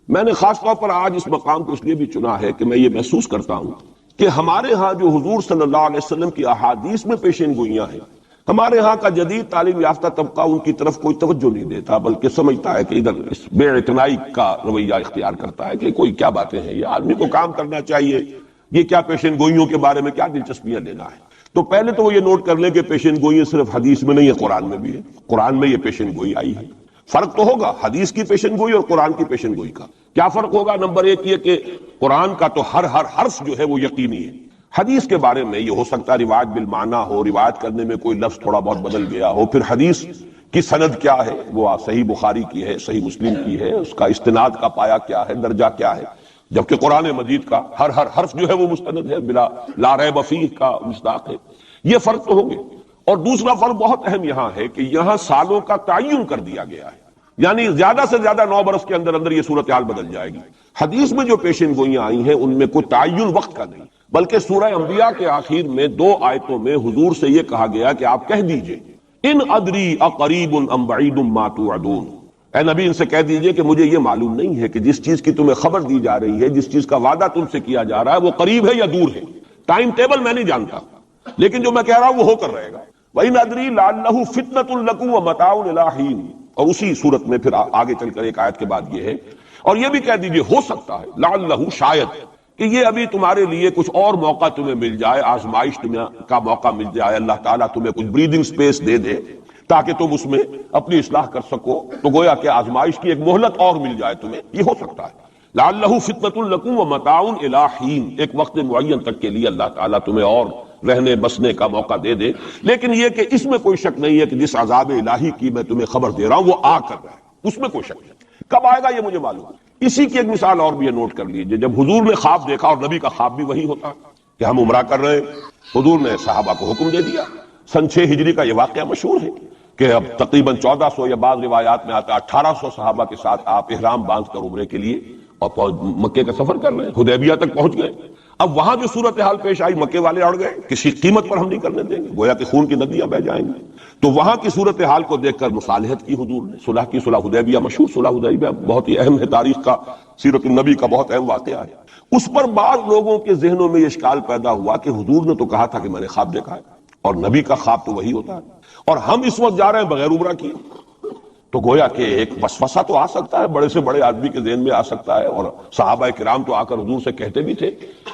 میں نے خاص طور پر آج اس مقام کو اس لیے بھی چنا ہے کہ میں یہ محسوس کرتا ہوں کہ ہمارے ہاں جو حضور صلی اللہ علیہ وسلم کی احادیث میں پیشین گوئیاں ہیں، ہمارے ہاں کا جدید تعلیم یافتہ طبقہ ان کی طرف کوئی توجہ نہیں دیتا، بلکہ سمجھتا ہے کہ ادھر اس بے اعتنائی کا رویہ اختیار کرتا ہے کہ کوئی کیا باتیں ہیں، یہ آدمی کو کام کرنا چاہیے، یہ کیا پیشین گوئیوں کے بارے میں کیا دلچسپیاں لینا ہے۔ تو پہلے تو وہ یہ نوٹ کر لیں کہ پیشین گوئی صرف حدیث میں نہیں ہے، قرآن میں بھی ہے، قرآن میں یہ پیشین گوئی آئی ہے۔ فرق تو ہوگا حدیث کی پیشن گوئی اور قرآن کی پیشن گوئی کا۔ کیا فرق ہوگا؟ نمبر ایک یہ کہ قرآن کا تو ہر حرف جو ہے وہ یقینی ہے، حدیث کے بارے میں یہ ہو سکتا ہے روایت بالمعنی ہو، روایت کرنے میں کوئی لفظ تھوڑا بہت بدل گیا ہو، پھر حدیث کی سند کیا ہے، وہ صحیح بخاری کی ہے، صحیح مسلم کی ہے، اس کا استناد کا پایا کیا ہے، درجہ کیا ہے، جبکہ قرآن مجید کا ہر حرف جو ہے وہ مستند ہے، بلا لا ریب فیہ کا مصداق ہے۔ یہ فرق تو ہوں گے۔ اور دوسرا فرق بہت اہم یہاں ہے کہ یہاں سالوں کا تعین کر دیا گیا ہے، یعنی زیادہ سے زیادہ 9 برس کے اندر اندر یہ صورتحال بدل جائے گی۔ حدیث میں جو پیشین گوئیاں آئی ہیں ان میں کوئی تعین وقت کا نہیں، بلکہ سورہ انبیاء کے آخر میں 2 آیتوں میں حضور سے یہ کہا گیا کہ آپ کہہ دیجئے ان ادری اقریب ام بعید ما توعدون، اے نبی ان سے کہہ دیجئے کہ مجھے یہ معلوم نہیں ہے کہ جس چیز کی تمہیں خبر دی جا رہی ہے، جس چیز کا وعدہ تم سے کیا جا رہا ہے وہ قریب ہے یا دور ہے، ٹائم ٹیبل میں نہیں جانتا، لیکن جو میں کہہ رہا ہوں وہ ہو کر رہے گا۔ وَإِنْ أَدْرِي لَعَلَّهُ فِتْنَةٌ لَكُمْ وَمَتَاعٌ إِلَىٰ حِينٍ، اور اسی صورت میں پھر آگے چل کر ایک آیت کے بعد یہ ہے، اور یہ بھی کہہ دیجئے ہو سکتا ہے لعلہ شاید کہ یہ ابھی تمہارے لیے کچھ اور موقع تمہیں مل جائے، آزمائش تمہیں کا موقع مل جائے، اللہ تعالیٰ تمہیں کچھ بریدنگ سپیس دے دے تاکہ تم اس میں اپنی اصلاح کر سکو، تو گویا کہ آزمائش کی ایک مہلت اور مل جائے تمہیں، یہ ہو سکتا ہے۔ لعلہ فتنۃ لکم ومتاع الی حین، ایک وقت معین تک کے لیے اللہ تعالیٰ تمہیں اور رہنے بسنے کا موقع دے دے، لیکن یہ کہ اس میں کوئی شک نہیں ہے کہ جس عذاب الہی کی میں تمہیں خبر دے رہا ہوں وہ آ کر رہا ہے، اس میں کوئی شک نہیں۔ کب آئے گا یہ مجھے معلوم ہے۔ اسی کی ایک مثال اور بھی یہ نوٹ کر لیجئے، جب حضور نے خواب دیکھا، اور نبی کا خواب بھی وہی ہوتا کہ ہم عمرہ کر رہے ہیں، حضور نے صحابہ کو حکم دے دیا۔ سن 6 ہجری کا یہ واقعہ مشہور ہے کہ اب تقریباً 1400 یا بعض روایات میں آتا 1800 صحابہ کے ساتھ آپ احرام باندھ کر عمرے کے لیے اور مکے کا سفر کر رہے ہیں، حدیبیہ تک پہنچ گئے۔ اب وہاں جو صورتحال پیش آئی، مکے والے اڑ گئے، کسی قیمت پر ہم نہیں کرنے دیں گے، گویا کہ خون کی ندیاں بہ جائیں گی۔ تو وہاں کی صورتحال کو دیکھ کر مصالحت کی حضور نے، صلح کی، صلح حدیبیہ، مشہور صلح حدیبیہ بہت ہی اہم ہے، تاریخ کا، سیرت النبی کا بہت اہم واقعہ ہے۔ اس پر بعض لوگوں کے ذہنوں میں یہ اشکال پیدا ہوا کہ حضور نے تو کہا تھا کہ میں نے خواب دیکھا ہے، اور نبی کا خواب تو وہی ہوتا ہے، اور ہم اس وقت جا رہے ہیں بغیر عمرہ کیے، تو گویا کہ ایک وسوسہ تو آ سکتا ہے، بڑے سے بڑے آدمی کے ذہن میں آ سکتا ہے۔ اور صحابہ کرام تو آ کر حضور سے کہتے بھی تھے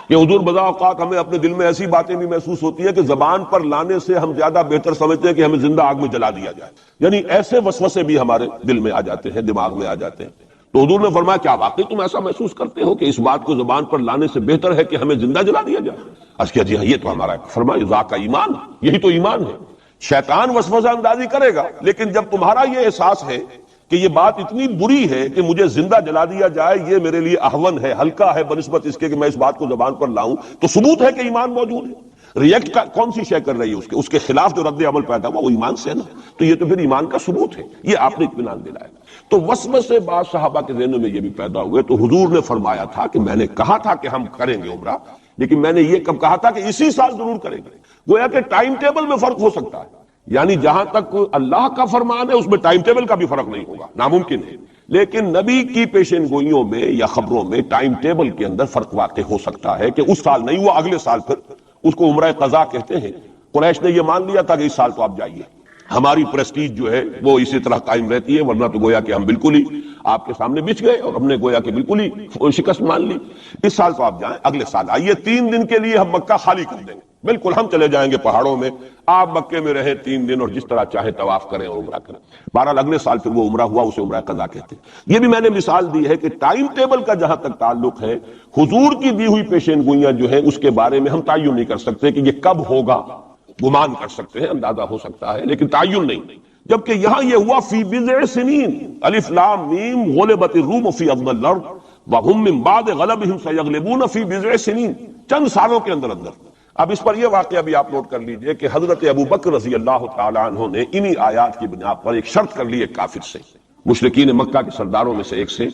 کہ حضور بذا اوقات ہمیں اپنے دل میں ایسی باتیں بھی محسوس ہوتی ہے کہ زبان پر لانے سے ہم زیادہ بہتر سمجھتے ہیں کہ ہمیں زندہ آگ میں جلا دیا جائے، یعنی ایسے وسوسے بھی ہمارے دل میں آ جاتے ہیں، دماغ میں آ جاتے ہیں۔ تو حضور نے فرمایا کیا واقعی تم ایسا محسوس کرتے ہو کہ اس بات کو زبان پر لانے سے بہتر ہے کہ ہمیں زندہ جلا دیا جائے؟ عرض کیا جی ہاں، یہ تو ہمارا، فرمایا ذاک ایمان، یہی تو ایمان ہے۔ شیطان وسوسہ اندازی کرے گا، لیکن جب تمہارا یہ احساس ہے کہ یہ بات اتنی بری ہے کہ مجھے زندہ جلا دیا جائے، یہ میرے لیے اہون ہے، ہلکا ہے بنسبت اس کے کہ میں اس بات کو زبان پر لاؤں، تو ثبوت ہے کہ ایمان موجود ہے۔ ریئیکٹ کا کون سی شے کر رہی ہے اس کے خلاف جو رد عمل پیدا ہوا وہ ایمان سے ہے نا، تو یہ تو پھر ایمان کا ثبوت ہے، یہ آپ نے اطمینان دلایا۔ تو وسوسے بعض صحابہ کے ذہنوں میں یہ بھی پیدا ہوئے، تو حضور نے فرمایا تھا کہ میں نے کہا تھا کہ ہم کریں گے عمرہ، لیکن میں نے یہ کب کہا تھا کہ اسی سال ضرور کریں گے۔ گویا کہ ٹائم ٹیبل میں فرق ہو سکتا ہے، یعنی جہاں تک اللہ کا فرمان ہے اس میں ٹائم ٹیبل کا بھی فرق نہیں ہوگا، ناممکن ہے، لیکن نبی کی پیشین گوئیوں میں یا خبروں میں ٹائم ٹیبل کے اندر فرق واقع ہو سکتا ہے کہ اس سال نہیں ہوا، اگلے سال پھر اس کو عمرہ قضا کہتے ہیں۔ قریش نے یہ مان لیا تھا کہ اس سال تو آپ جائیے، ہماری پریسٹیج جو ہے وہ اسی طرح قائم رہتی ہے، ورنہ تو گویا کہ ہم بالکل ہی آپ کے سامنے بچ گئے اور ہم نے گویا کہ بالکل ہی شکست مان لی۔ اس سال تو آپ جائیں، اگلے سال آئیے، 3 دن کے لیے ہم مکہ خالی کر دیں گے، بالکل ہم چلے جائیں گے پہاڑوں میں، آپ مکے میں رہیں 3 دن اور جس طرح چاہے طواف کریں اور عمرہ کریں۔ بہرحال اگلے سال پھر وہ عمرہ ہوا، اسے عمرہ قضا کہتے ہیں۔ یہ بھی میں نے مثال دی ہے کہ ٹائم ٹیبل کا جہاں تک تعلق ہے، حضور کی دی ہوئی پیشین گوئیاں جو ہیں اس کے بارے میں ہم تعین نہیں کر سکتے کہ یہ کب ہوگا، گمان کر سکتے ہیں، اندازہ ہو سکتا ہے، لیکن تعین نہیں۔ جبکہ یہاں یہ ہوا فی بضع سنین، الف لام میم غلبت الروم فی ادنی الارض وهم من بعد غلبهم سیغلبون فی بضع سنین، چند سالوں کے اندر اندر۔ اب اس پر یہ واقعہ بھی آپ نوٹ کر لیجئے کہ حضرت ابو بکر رضی اللہ تعالی عنہ نے انہی آیات کی بنا پر ایک شرط کر لی ایک کافر سے، مشرکین مکہ کے سرداروں میں سے ایک سے،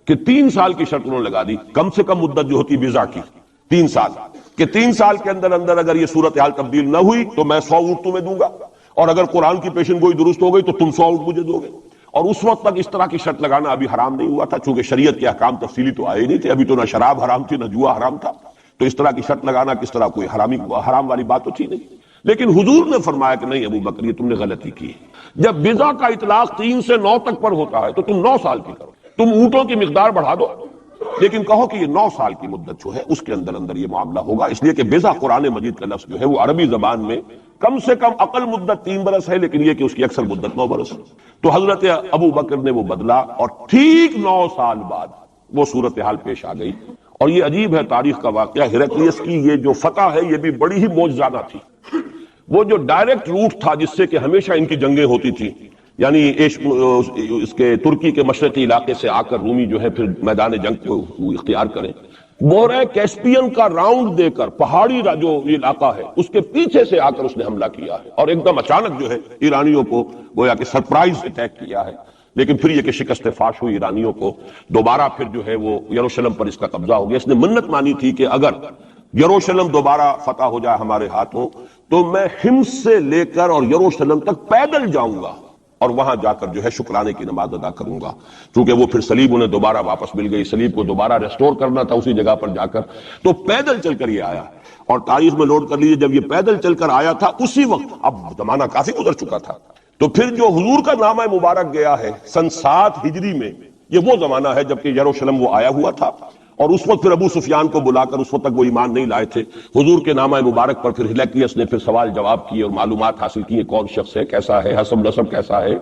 کہ 3 سال کی شرط انہوں نے لگا دی، کم سے کم مدت جو ہوتی بضع کی 3 سال، کہ 3 سال کے اندر اندر اگر یہ صورتحال تبدیل نہ ہوئی تو میں 100 اونٹ تمہیں دوں گا، اور اگر قرآن کی پیشن گوئی درست ہو گئی تو تم 100 اونٹ مجھے دو گے، اور اس وقت تک اس طرح کی شرط لگانا ابھی حرام نہیں ہوا تھا، چونکہ شریعت کے احکام تفصیلی تو آئے نہیں تھے، ابھی تو نہ شراب حرام تھی نہ جوا حرام تھا، تو اس طرح کی شرط لگانا کس طرح کوئی حرام والی بات تو تھی نہیں۔ لیکن حضور نے فرمایا کہ نہیں ابو بکر، یہ تم نے غلطی کی ہے۔ جب بضع کا اطلاق 3 سے 9 تک پر ہوتا ہے تو تم 9 سال کی کرو، تم اونٹوں کی مقدار بڑھا دو لیکن کہو کہ یہ 9 سال کی مدت جو ہے اس کے اندر اندر یہ معاملہ ہوگا، اس لیے کہ بضع قرآن مجید کا لفظ جو ہے وہ عربی زبان میں کم سے کم اقل مدت 3 برس ہے، لیکن یہ کہ اس کی اکثر مدت 9 برس ہے۔ تو حضرت ابو بکر نے وہ بدلا اور ٹھیک 9 سال بعد وہ صورتحال پیش آ گئی۔ اور یہ عجیب ہے تاریخ کا واقعہ، ہرقلیس کی یہ جو فتح ہے یہ بھی بڑی ہی معجزانہ تھی۔ وہ جو ڈائریکٹ روٹ تھا جس سے کہ ہمیشہ ان کی جنگیں ہوتی تھی، یعنی اس کے ترکی کے مشرقی علاقے سے آ کر رومی جو ہے پھر میدان جنگ کو اختیار کریں، بحیرہ کیسپین کا راؤنڈ دے کر پہاڑی جو علاقہ ہے اس کے پیچھے سے آ کر اس نے حملہ کیا ہے اور ایک دم اچانک جو ہے ایرانیوں کو گویا کہ سرپرائز اٹیک کیا ہے۔ لیکن پھر یہ کہ شکست فاش ہوئی ایرانیوں کو، دوبارہ پھر جو ہے وہ یروشلم پر اس کا قبضہ ہو گیا۔ اس نے منت مانی تھی کہ اگر یروشلم دوبارہ فتح ہو جائے ہمارے ہاتھوں تو میں حمص سے لے کر اور یروشلم تک پیدل جاؤں گا اور وہاں جا کر جو ہے شکرانے کی نماز ادا کروں گا، کیونکہ وہ پھر صلیب انہیں دوبارہ واپس مل گئی، صلیب کو دوبارہ ریسٹور کرنا تھا اسی جگہ پر جا کر، تو پیدل چل کر یہ آیا۔ اور تاریخ میں نوٹ کر لیجیے جب یہ پیدل چل کر آیا تھا اسی وقت، اب زمانہ کافی گزر چکا تھا، تو پھر جو حضور کا نامہ مبارک گیا ہے سن 7 ہجری میں، یہ وہ زمانہ ہے جبکہ یروشلم وہ آیا ہوا تھا، اور اس وقت پھر ابو سفیان کو بلا کر، اس وقت تک وہ ایمان نہیں لائے تھے، حضور کے نامہ مبارک پر پھر ہرقلیس نے پھر سوال جواب کیے اور معلومات حاصل کی، کون شخص ہے، کیسا ہے، حسب نسب کیسا ہے،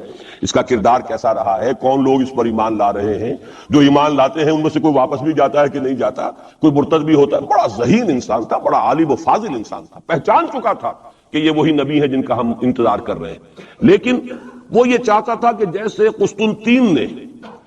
اس کا کردار کیسا رہا ہے، کون لوگ اس پر ایمان لا رہے ہیں، جو ایمان لاتے ہیں ان میں سے کوئی واپس بھی جاتا ہے کہ نہیں جاتا، کوئی مرتد بھی ہوتا ہے۔ بڑا ذہین انسان تھا، بڑا عالم و فاضل انسان تھا، پہچان چکا تھا کہ یہ وہی نبی ہے جن کا ہم انتظار کر رہے ہیں۔ لیکن وہ یہ چاہتا تھا کہ جیسے قسطنطین نے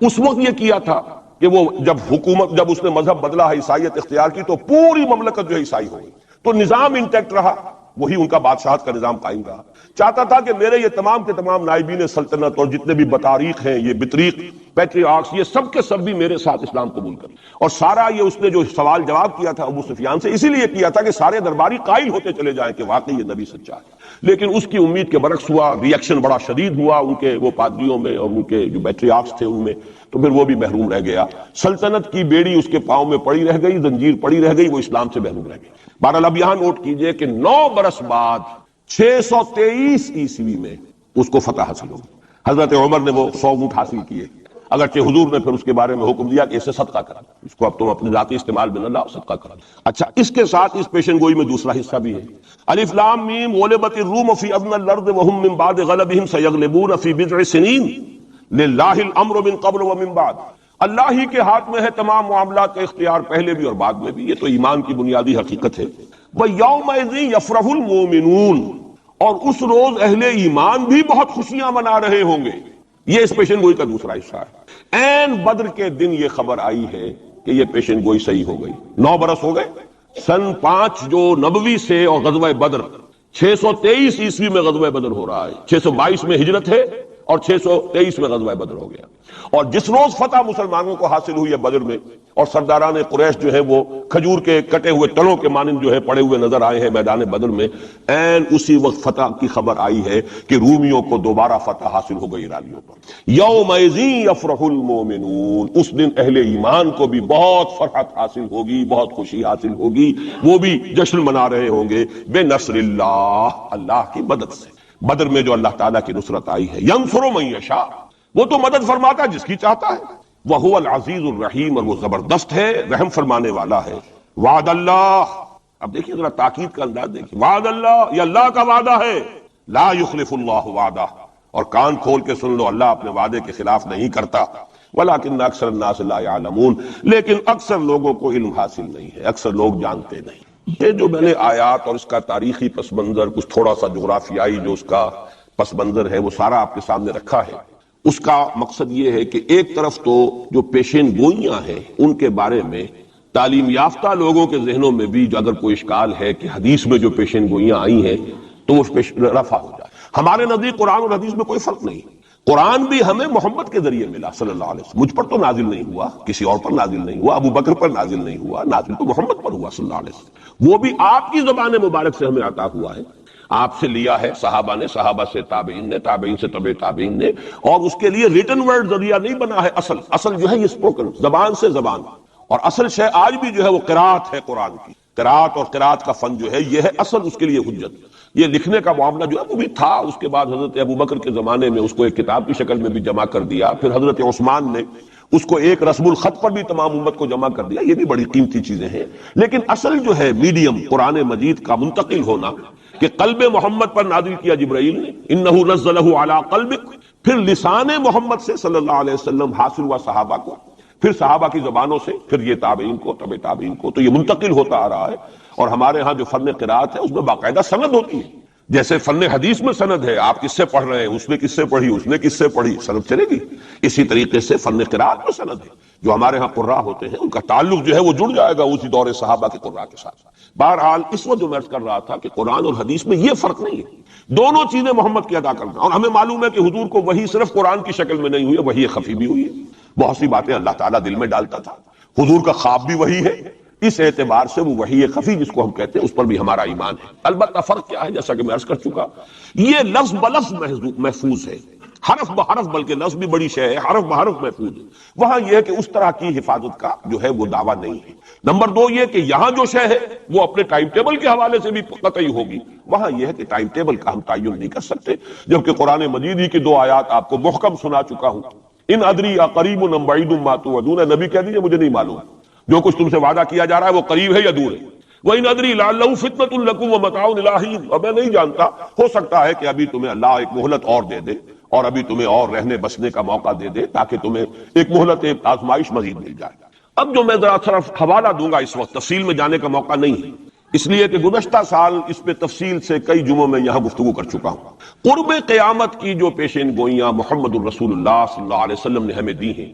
اس وقت یہ کیا تھا کہ وہ جب اس نے مذہب بدلا ہے، عیسائیت اختیار کی، تو پوری مملکت جو ہے عیسائی ہو گئی، تو نظام انٹیکٹ رہا، وہی ان کا بادشاہت کا نظام قائم رہا۔ چاہتا تھا کہ میرے یہ تمام کے تمام نائبین سلطنت اور جتنے بھی بطاریق ہیں، یہ بطریق، پیٹریارکس، یہ سب کے سب بھی میرے ساتھ اسلام قبول کریں۔ اور سارا یہ اس نے جو سوال جواب کیا تھا ابو سفیان سے، اسی لیے کیا تھا کہ سارے درباری قائل ہوتے چلے جائیں کہ واقعی یہ نبی سچا ہے۔ لیکن اس کی امید کے برعکس ہوا، ریئیکشن بڑا شدید ہوا ان کے وہ پادریوں میں اور ان کے جو پیٹریارکس تھے ان میں، تو پھر وہ بھی محروم رہ گیا۔ سلطنت کی بیڑی اس کے پاؤں میں پڑی رہ گئی، زنجیر پڑی رہ گئی، وہ اسلام سے محروم رہ گئی۔ بہرحال اب یہاں نوٹ کیجئے کہ 9 برس بعد 623 عیسوی میں اس کو فتح حاصل ہوگی۔ حضرت عمر نے وہ 100 اونٹ حاصل کیے، اگرچہ حضور نے پھر اس کے بارے میں حکم دیا کہ اسے صدقہ کرا، اس کو اب تم اپنے ذاتی استعمال میں نہ لاؤ، صدقہ کرا۔ اچھا، اس کے ساتھ اس پیشن گوئی میں دوسرا حصہ بھی ہے۔ الف لام میم غلبت الروم فی ادنی الارض وهم من بعد غلبهم سیغلبون فی بضع سنین للہ الامر من قبل ومن بعد۔ اللہ ہی کے ہاتھ میں ہے تمام معاملات کا اختیار، پہلے بھی اور بعد میں بھی، یہ تو ایمان کی بنیادی حقیقت ہے۔ وَيَوْمَئِذٍ يَفْرَحُ الْمُؤْمِنُونَ، اور اس روز اہل ایمان بھی بہت خوشیاں منا رہے ہوں گے۔ یہ اس پیشن گوئی کا دوسرا حصہ ہے۔ عین بدر کے دن یہ خبر آئی ہے کہ یہ پیشن گوئی صحیح ہو گئی۔ 9 برس ہو گئے، سن 5 جو نبوی سے اور غزوہ بدر 623 عیسوی میں غزوہ بدر ہو رہا ہے، 622 میں ہجرت ہے اور 623 میں غزوہ بدر ہو گیا۔ اور جس روز فتح مسلمانوں کو حاصل ہوئی ہے بدر میں، اور سرداران قریش جو ہے وہ کھجور کے کٹے ہوئے تنوں کے مانند جو ہے پڑے ہوئے نظر آئے ہیں میدان بدر میں، عین اسی وقت فتح کی خبر آئی ہے کہ رومیوں کو دوبارہ فتح حاصل ہو گئی ایرانیوں پر۔ یومئذ یفرح المؤمنون، اس دن اہل ایمان کو بھی بہت فرحت حاصل ہوگی، بہت خوشی حاصل ہوگی، وہ بھی جشن منا رہے ہوں گے بنصر اللہ، اللہ کی مدد سے۔ بدر میں جو اللہ تعالیٰ کی نصرت آئی ہے، ینصر من یشاء، وہ تو مدد فرماتا ہے جس کی چاہتا ہے، وَهُوَ الْعَزِيزُ الرَّحِيمُ، اور وہ زبردست ہے، رحم فرمانے والا ہے۔ وعد اللہ، اب دیکھیے ذرا تاکید کا انداز دیکھیے، وعد اللہ، یہ اللہ کا وعدہ ہے، لا یخلف اللہ وعدہ، اور کان کھول کے سن لو، اللہ اپنے وعدے کے خلاف نہیں کرتا۔ ولیکن اکثر الناس لا یعلمون، لیکن اکثر لوگوں کو علم حاصل نہیں ہے، اکثر لوگ جانتے نہیں۔ یہ جو میں نے آیات اور اس کا تاریخی پس منظر، کچھ تھوڑا سا جغرافیائی جو اس کا پس منظر ہے وہ سارا آپ کے سامنے رکھا ہے، اس کا مقصد یہ ہے کہ ایک طرف تو جو پیشین گوئیاں ہیں ان کے بارے میں تعلیم یافتہ لوگوں کے ذہنوں میں بھی اگر کوئی اشکال ہے کہ حدیث میں جو پیشین گوئیاں آئی ہیں تو وہ رفع ہو جائے۔ ہمارے نزدیک قرآن اور حدیث میں کوئی فرق نہیں، قرآن بھی ہمیں محمد کے ذریعے ملا صلی اللہ علیہ وسلم، مجھ پر تو نازل نہیں ہوا، کسی اور پر نازل نہیں ہوا، ابو بکر پر نازل نہیں ہوا، نازل تو محمد پر ہوا صلی اللہ علیہ وسلم، وہ بھی آپ کی زبان مبارک سے ہمیں عطا ہوا ہے۔ آپ سے لیا ہے صحابہ نے، صحابہ سے تابعین نے، تابعین سے تبع تابعین نے، اور اس کے لیے ریٹن ورڈ ذریعہ نہیں بنا ہے، اصل جو ہے یہ اسپوکن، زبان سے زبان، اور اصل شے آج بھی جو ہے وہ قرات ہے قرآن کی، قرات اور قرات کا فن جو ہے یہ ہے اصل اس کے لیے حجت۔ یہ لکھنے کا معاملہ جو ہے وہ بھی تھا، اس کے بعد حضرت ابوبکر کے زمانے میں اس کو ایک کتاب کی شکل میں بھی جمع کر دیا، پھر حضرت عثمان نے اس کو ایک رسم الخط پر بھی تمام امت کو جمع کر دیا، یہ بھی بڑی قیمتی چیزیں ہیں۔ لیکن اصل جو ہے میڈیم قرآن مجید کا منتقل ہونا کہ قلب محمد پر نازل کیا جبرائیل نے، انہ نزلہ علی قلبک، پھر لسان محمد سے صلی اللہ علیہ وسلم حاصل ہوا صحابہ کو، پھر صحابہ کی زبانوں سے، پھر یہ تابعین کو، تبع تابعین کو، تو یہ منتقل ہوتا آ رہا ہے۔ اور ہمارے ہاں جو فن قرات ہے اس میں باقاعدہ سند ہوتی ہے، جیسے فن حدیث میں سند ہے، آپ کس سے پڑھ رہے ہیں، اس نے کس سے پڑھی، اس نے کس سے پڑھی، سند چلے گی۔ اسی طریقے سے فن قرات میں سند ہے، جو ہمارے ہاں قراء ہوتے ہیں ان کا تعلق جو ہے وہ جڑ جائے گا اسی دور صحابہ کے قراء کے ساتھ۔ بہرحال اس وقت جو میں عرض کر رہا تھا کہ قرآن اور حدیث میں یہ فرق نہیں ہے، دونوں چیزیں محمد کی ادا کرنا، اور ہمیں معلوم ہے کہ حضور کو وحی صرف قرآن کی شکل میں نہیں ہوئی ہے، وحی خفی بھی ہوئی ہے، بہت سی باتیں اللہ تعالیٰ دل میں ڈالتا تھا، حضور کا خواب بھی وحی ہے، اس اعتبار سے وہ وحی خفی جس کو ہم کہتے ہیں اس پر بھی ہمارا ایمان ہے۔ البتہ فرق کیا ہے، جیسا کہ میں عرض کر چکا، یہ لفظ بلفظ محفوظ ہے، حرف بحرف، بلکہ لفظ بھی بڑی شے ہے، حرف بحرف محفوظ ہے۔ وہاں یہ ہے کہ اس طرح کی حفاظت کا جو ہے وہ دعویٰ نہیں ہے۔ نمبر دو یہ کہ یہاں جو شے ہے وہ اپنے ٹائم ٹیبل کے حوالے سے بھی قطعی ہوگی، وہاں یہ ہے کہ ٹائم ٹیبل کا ہم تعین نہیں کر سکتے، جبکہ قرآن مجید ہی کی دو آیات آپ کو محکم سنا چکا ہوں، ان ادری اقریب ام بعید ما توعدون، نبی کہہ دیجیے مجھے نہیں معلوم جو کچھ تم سے وعدہ کیا جا رہا ہے وہ قریب ہے یا دور ہے۔ وَإِنْ أَدْرِي لَعَلَّهُ فِتْنَةٌ لَكُمْ وَمَتَاعٌ إِلَىٰ حِينٍ، اور میں نہیں جانتا، ہو سکتا ہے کہ ابھی تمہیں اللہ ایک مہلت اور دے دے، اور ابھی تمہیں اور رہنے بسنے کا موقع دے دے، تاکہ تمہیں ایک مہلت، ایک آزمائش مزید مل جائے۔ اب جو میں ذرا صرف حوالہ دوں گا، اس وقت تفصیل میں جانے کا موقع نہیں ہے، اس لیے کہ گزشتہ سال اس پہ تفصیل سے کئی جمعوں میں یہاں گفتگو کر چکا ہوں۔ قرب قیامت کی جو پیشین گوئیاں محمد الرسول اللہ صلی اللہ علیہ وسلم نے ہمیں دی ہیں،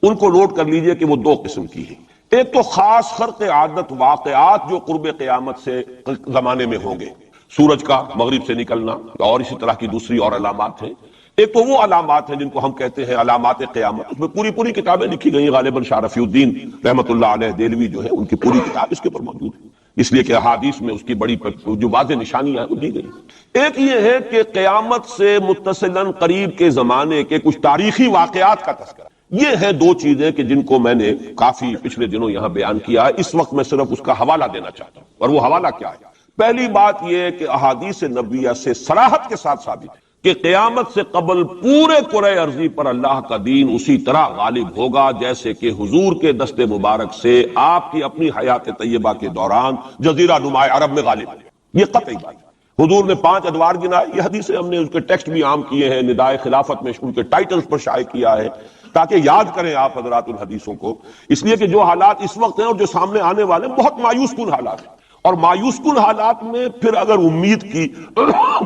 ان کو نوٹ کر لیجئے کہ وہ دو قسم کی ہیں۔ ایک تو خاص خرق عادت واقعات جو قرب قیامت سے زمانے میں ہوں گے، سورج کا مغرب سے نکلنا اور اسی طرح کی دوسری اور علامات ہیں۔ ایک تو وہ علامات ہیں جن کو ہم کہتے ہیں علامات قیامت، اس میں پوری کتابیں لکھی گئی ہیں، غالباً شاہ رفیع الدین رحمۃ اللہ علیہ دہلوی جو ہے ان کی پوری کتاب اس کے اوپر موجود ہے، اس لیے کہ احادیث میں اس کی بڑی جو واضح نشانیاں ہیں وہ دی گئی۔ ایک یہ ہے کہ قیامت سے متصلاً قریب کے زمانے کے کچھ تاریخی واقعات کا تذکرہ۔ یہ ہیں دو چیزیں کہ جن کو میں نے کافی پچھلے دنوں یہاں بیان کیا ہے، اس وقت میں صرف اس کا حوالہ دینا چاہتا ہوں، اور وہ حوالہ کیا ہے؟ پہلی بات یہ ہے کہ احادیث نبویہ سے صراحت کے ساتھ ثابت ہے کہ قیامت سے قبل پورے کرۂ ارضی پر اللہ کا دین اسی طرح غالب ہوگا جیسے کہ حضور کے دست مبارک سے آپ کی اپنی حیات طیبہ کے دوران جزیرہ نما عرب میں غالب ہے۔ یہ قطعی بات ہے۔ حضور نے 5 ادوار گنائے، یہ حدیثیں ہم نے اس کے ٹیکسٹ بھی عام کیے ہیں، ندائے خلافت میں ان کے ٹائٹلز پر شائع کیا ہے تاکہ یاد کریں آپ حضرات الحدیثوں کو، اس لیے کہ جو حالات اس وقت ہیں اور جو سامنے آنے والے ہیں بہت مایوس کن حالات ہیں، اور مایوس کن حالات میں پھر اگر امید کی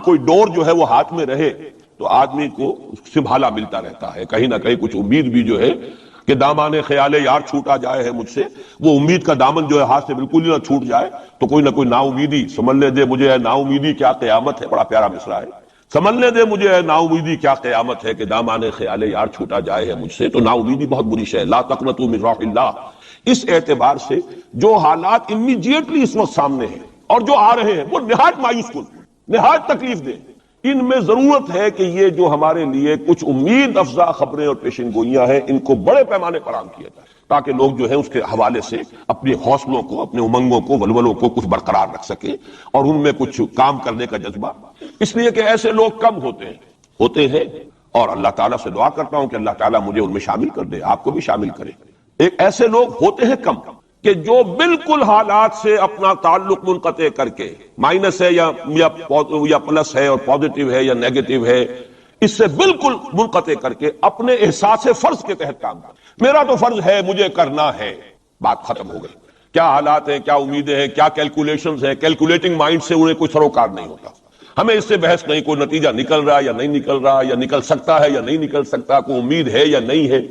کوئی ڈور جو ہے وہ ہاتھ میں رہے تو آدمی کو سنبھالا ملتا رہتا ہے، کہیں نہ کہیں کچھ امید بھی جو ہے کہ دامان خیال یار چھوٹا جائے ہے مجھ سے، وہ امید کا دامن جو ہے ہاتھ سے بالکل ہی نہ چھوٹ جائے، تو کوئی نہ کوئی نا امیدی سمجھنے دے مجھے، نا امیدی کیا قیامت ہے، بڑا پیارا مصرع ہے، سمجھنے دے مجھے نا امیدی کیا قیامت ہے کہ دامان خیال یار چھوٹا جائے ہے مجھ سے، تو نا امیدی بہت بری شے ہے، لا تقنطوا من رحمۃ اللہ۔ اس اعتبار سے جو حالات امیڈیٹلی اس وقت سامنے ہیں اور جو آ رہے ہیں وہ نہایت مایوس کن، نہایت تکلیف دہ، ان میں ضرورت ہے کہ یہ جو ہمارے لیے کچھ امید افزا خبریں اور پیشن گوئیاں ہیں ان کو بڑے پیمانے پر عام کیا جائے، تاکہ لوگ جو ہے اس کے حوالے سے اپنے حوصلوں کو، اپنے امنگوں کو، ولولوں کو کچھ برقرار رکھ سکیں اور ان میں کچھ کام کرنے کا جذبہ، اس لیے کہ ایسے لوگ کم ہوتے ہیں اور اللہ تعالیٰ سے دعا کرتا ہوں کہ اللہ تعالیٰ مجھے ان میں شامل کر دے، آپ کو بھی شامل کرے۔ ایک ایسے لوگ ہوتے ہیں کم کہ جو بالکل حالات سے اپنا تعلق منقطع کر کے، مائنس ہے یا پلس ہے اور پازیٹیو ہے یا نیگیٹو ہے، اس سے بالکل منقطع کر کے اپنے احساس فرض کے تحت کام کریں، میرا تو فرض ہے، مجھے کرنا ہے، بات ختم ہو گئی۔ کیا حالات ہیں، کیا امیدیں ہیں، کیا کیلکولیشنز ہیں، کیلکولیٹنگ مائنڈ سے انہیں کوئی سروکار نہیں ہوتا، ہمیں اس سے بحث نہیں، کوئی نتیجہ نکل رہا یا نہیں نکل رہا، یا نکل سکتا ہے یا نہیں نکل سکتا، کوئی امید ہے یا نہیں ہے۔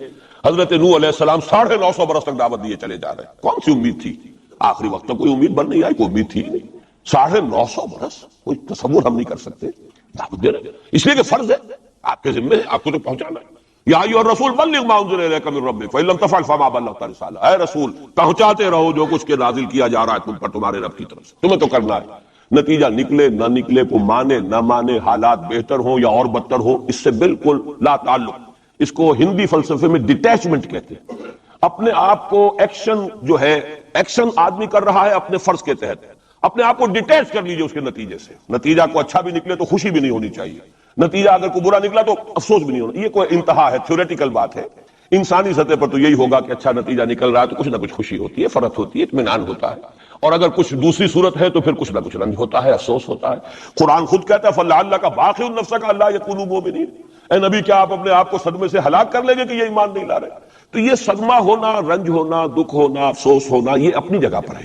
حضرت نوح علیہ السلام 950 برس تک دعوت دیے چلے جا رہے ہیں، کون سی امید تھی؟ آخری وقت تک کوئی امید بن نہیں آئی، کوئی امید تھی نہیں، 950 برس کوئی تصور ہم نہیں کر سکتے دعوت دے رہے، اس لیے کہ فرض ہے، آپ کے ذمہ ہے، آپ کو تو پہنچانا ہے۔ یا ایھا الرسول بلغ ما انزل الیک من ربک فإن لم تفعل فما بلغت رسالہ، اے رسول پہنچاتے رہو جو کچھ کے نازل کیا جا رہا ہے تم پر تمہارے رب کی طرف سے، تمہیں تو کرنا ہے۔ نتیجہ نکلے نہ نکلے، کو مانے نہ مانے، حالات بہتر ہوں یا اور بدتر ہو، اس سے بالکل لا تعلق۔ اس کو ہندی فلسفے میں ڈیٹیچمنٹ کہتے ہیں۔ اپنے آپ کو ایکشن جو ہے، ایکشن آدمی کر رہا ہے اپنے فرض کے تحت، اپنے آپ کو ڈیٹیچ کر لیجئے اس کے نتیجے سے۔ نتیجہ کو اچھا بھی نکلے تو خوشی بھی نہیں ہونی چاہیے، نتیجہ اگر کوئی برا نکلا تو افسوس بھی نہیں ہونا۔ یہ کوئی انتہا ہے، تھیوریٹیکل بات ہے۔ انسانی سطح پر تو یہی ہوگا کہ اچھا نتیجہ نکل رہا ہے تو کچھ نہ کچھ خوشی ہوتی ہے، فرحت ہوتی ہے، اطمینان ہوتا ہے، اور اگر کچھ دوسری صورت ہے تو پھر کچھ نہ کچھ رنج ہوتا ہے، افسوس ہوتا ہے۔ قرآن خود کہتا ہے فَلَعَلَّكَ بَاخِعٌ نَفْسَكَ أَلَّا يَكُونُوا مُؤْمِنِينَ، اے نبی کیا آپ اپنے آپ کو صدمے سے ہلاک کر لیں گے کہ یہ ایمان نہیں لا رہے؟ تو یہ صدمہ ہونا، رنج ہونا، دکھ ہونا، افسوس ہونا، یہ اپنی جگہ پر ہے۔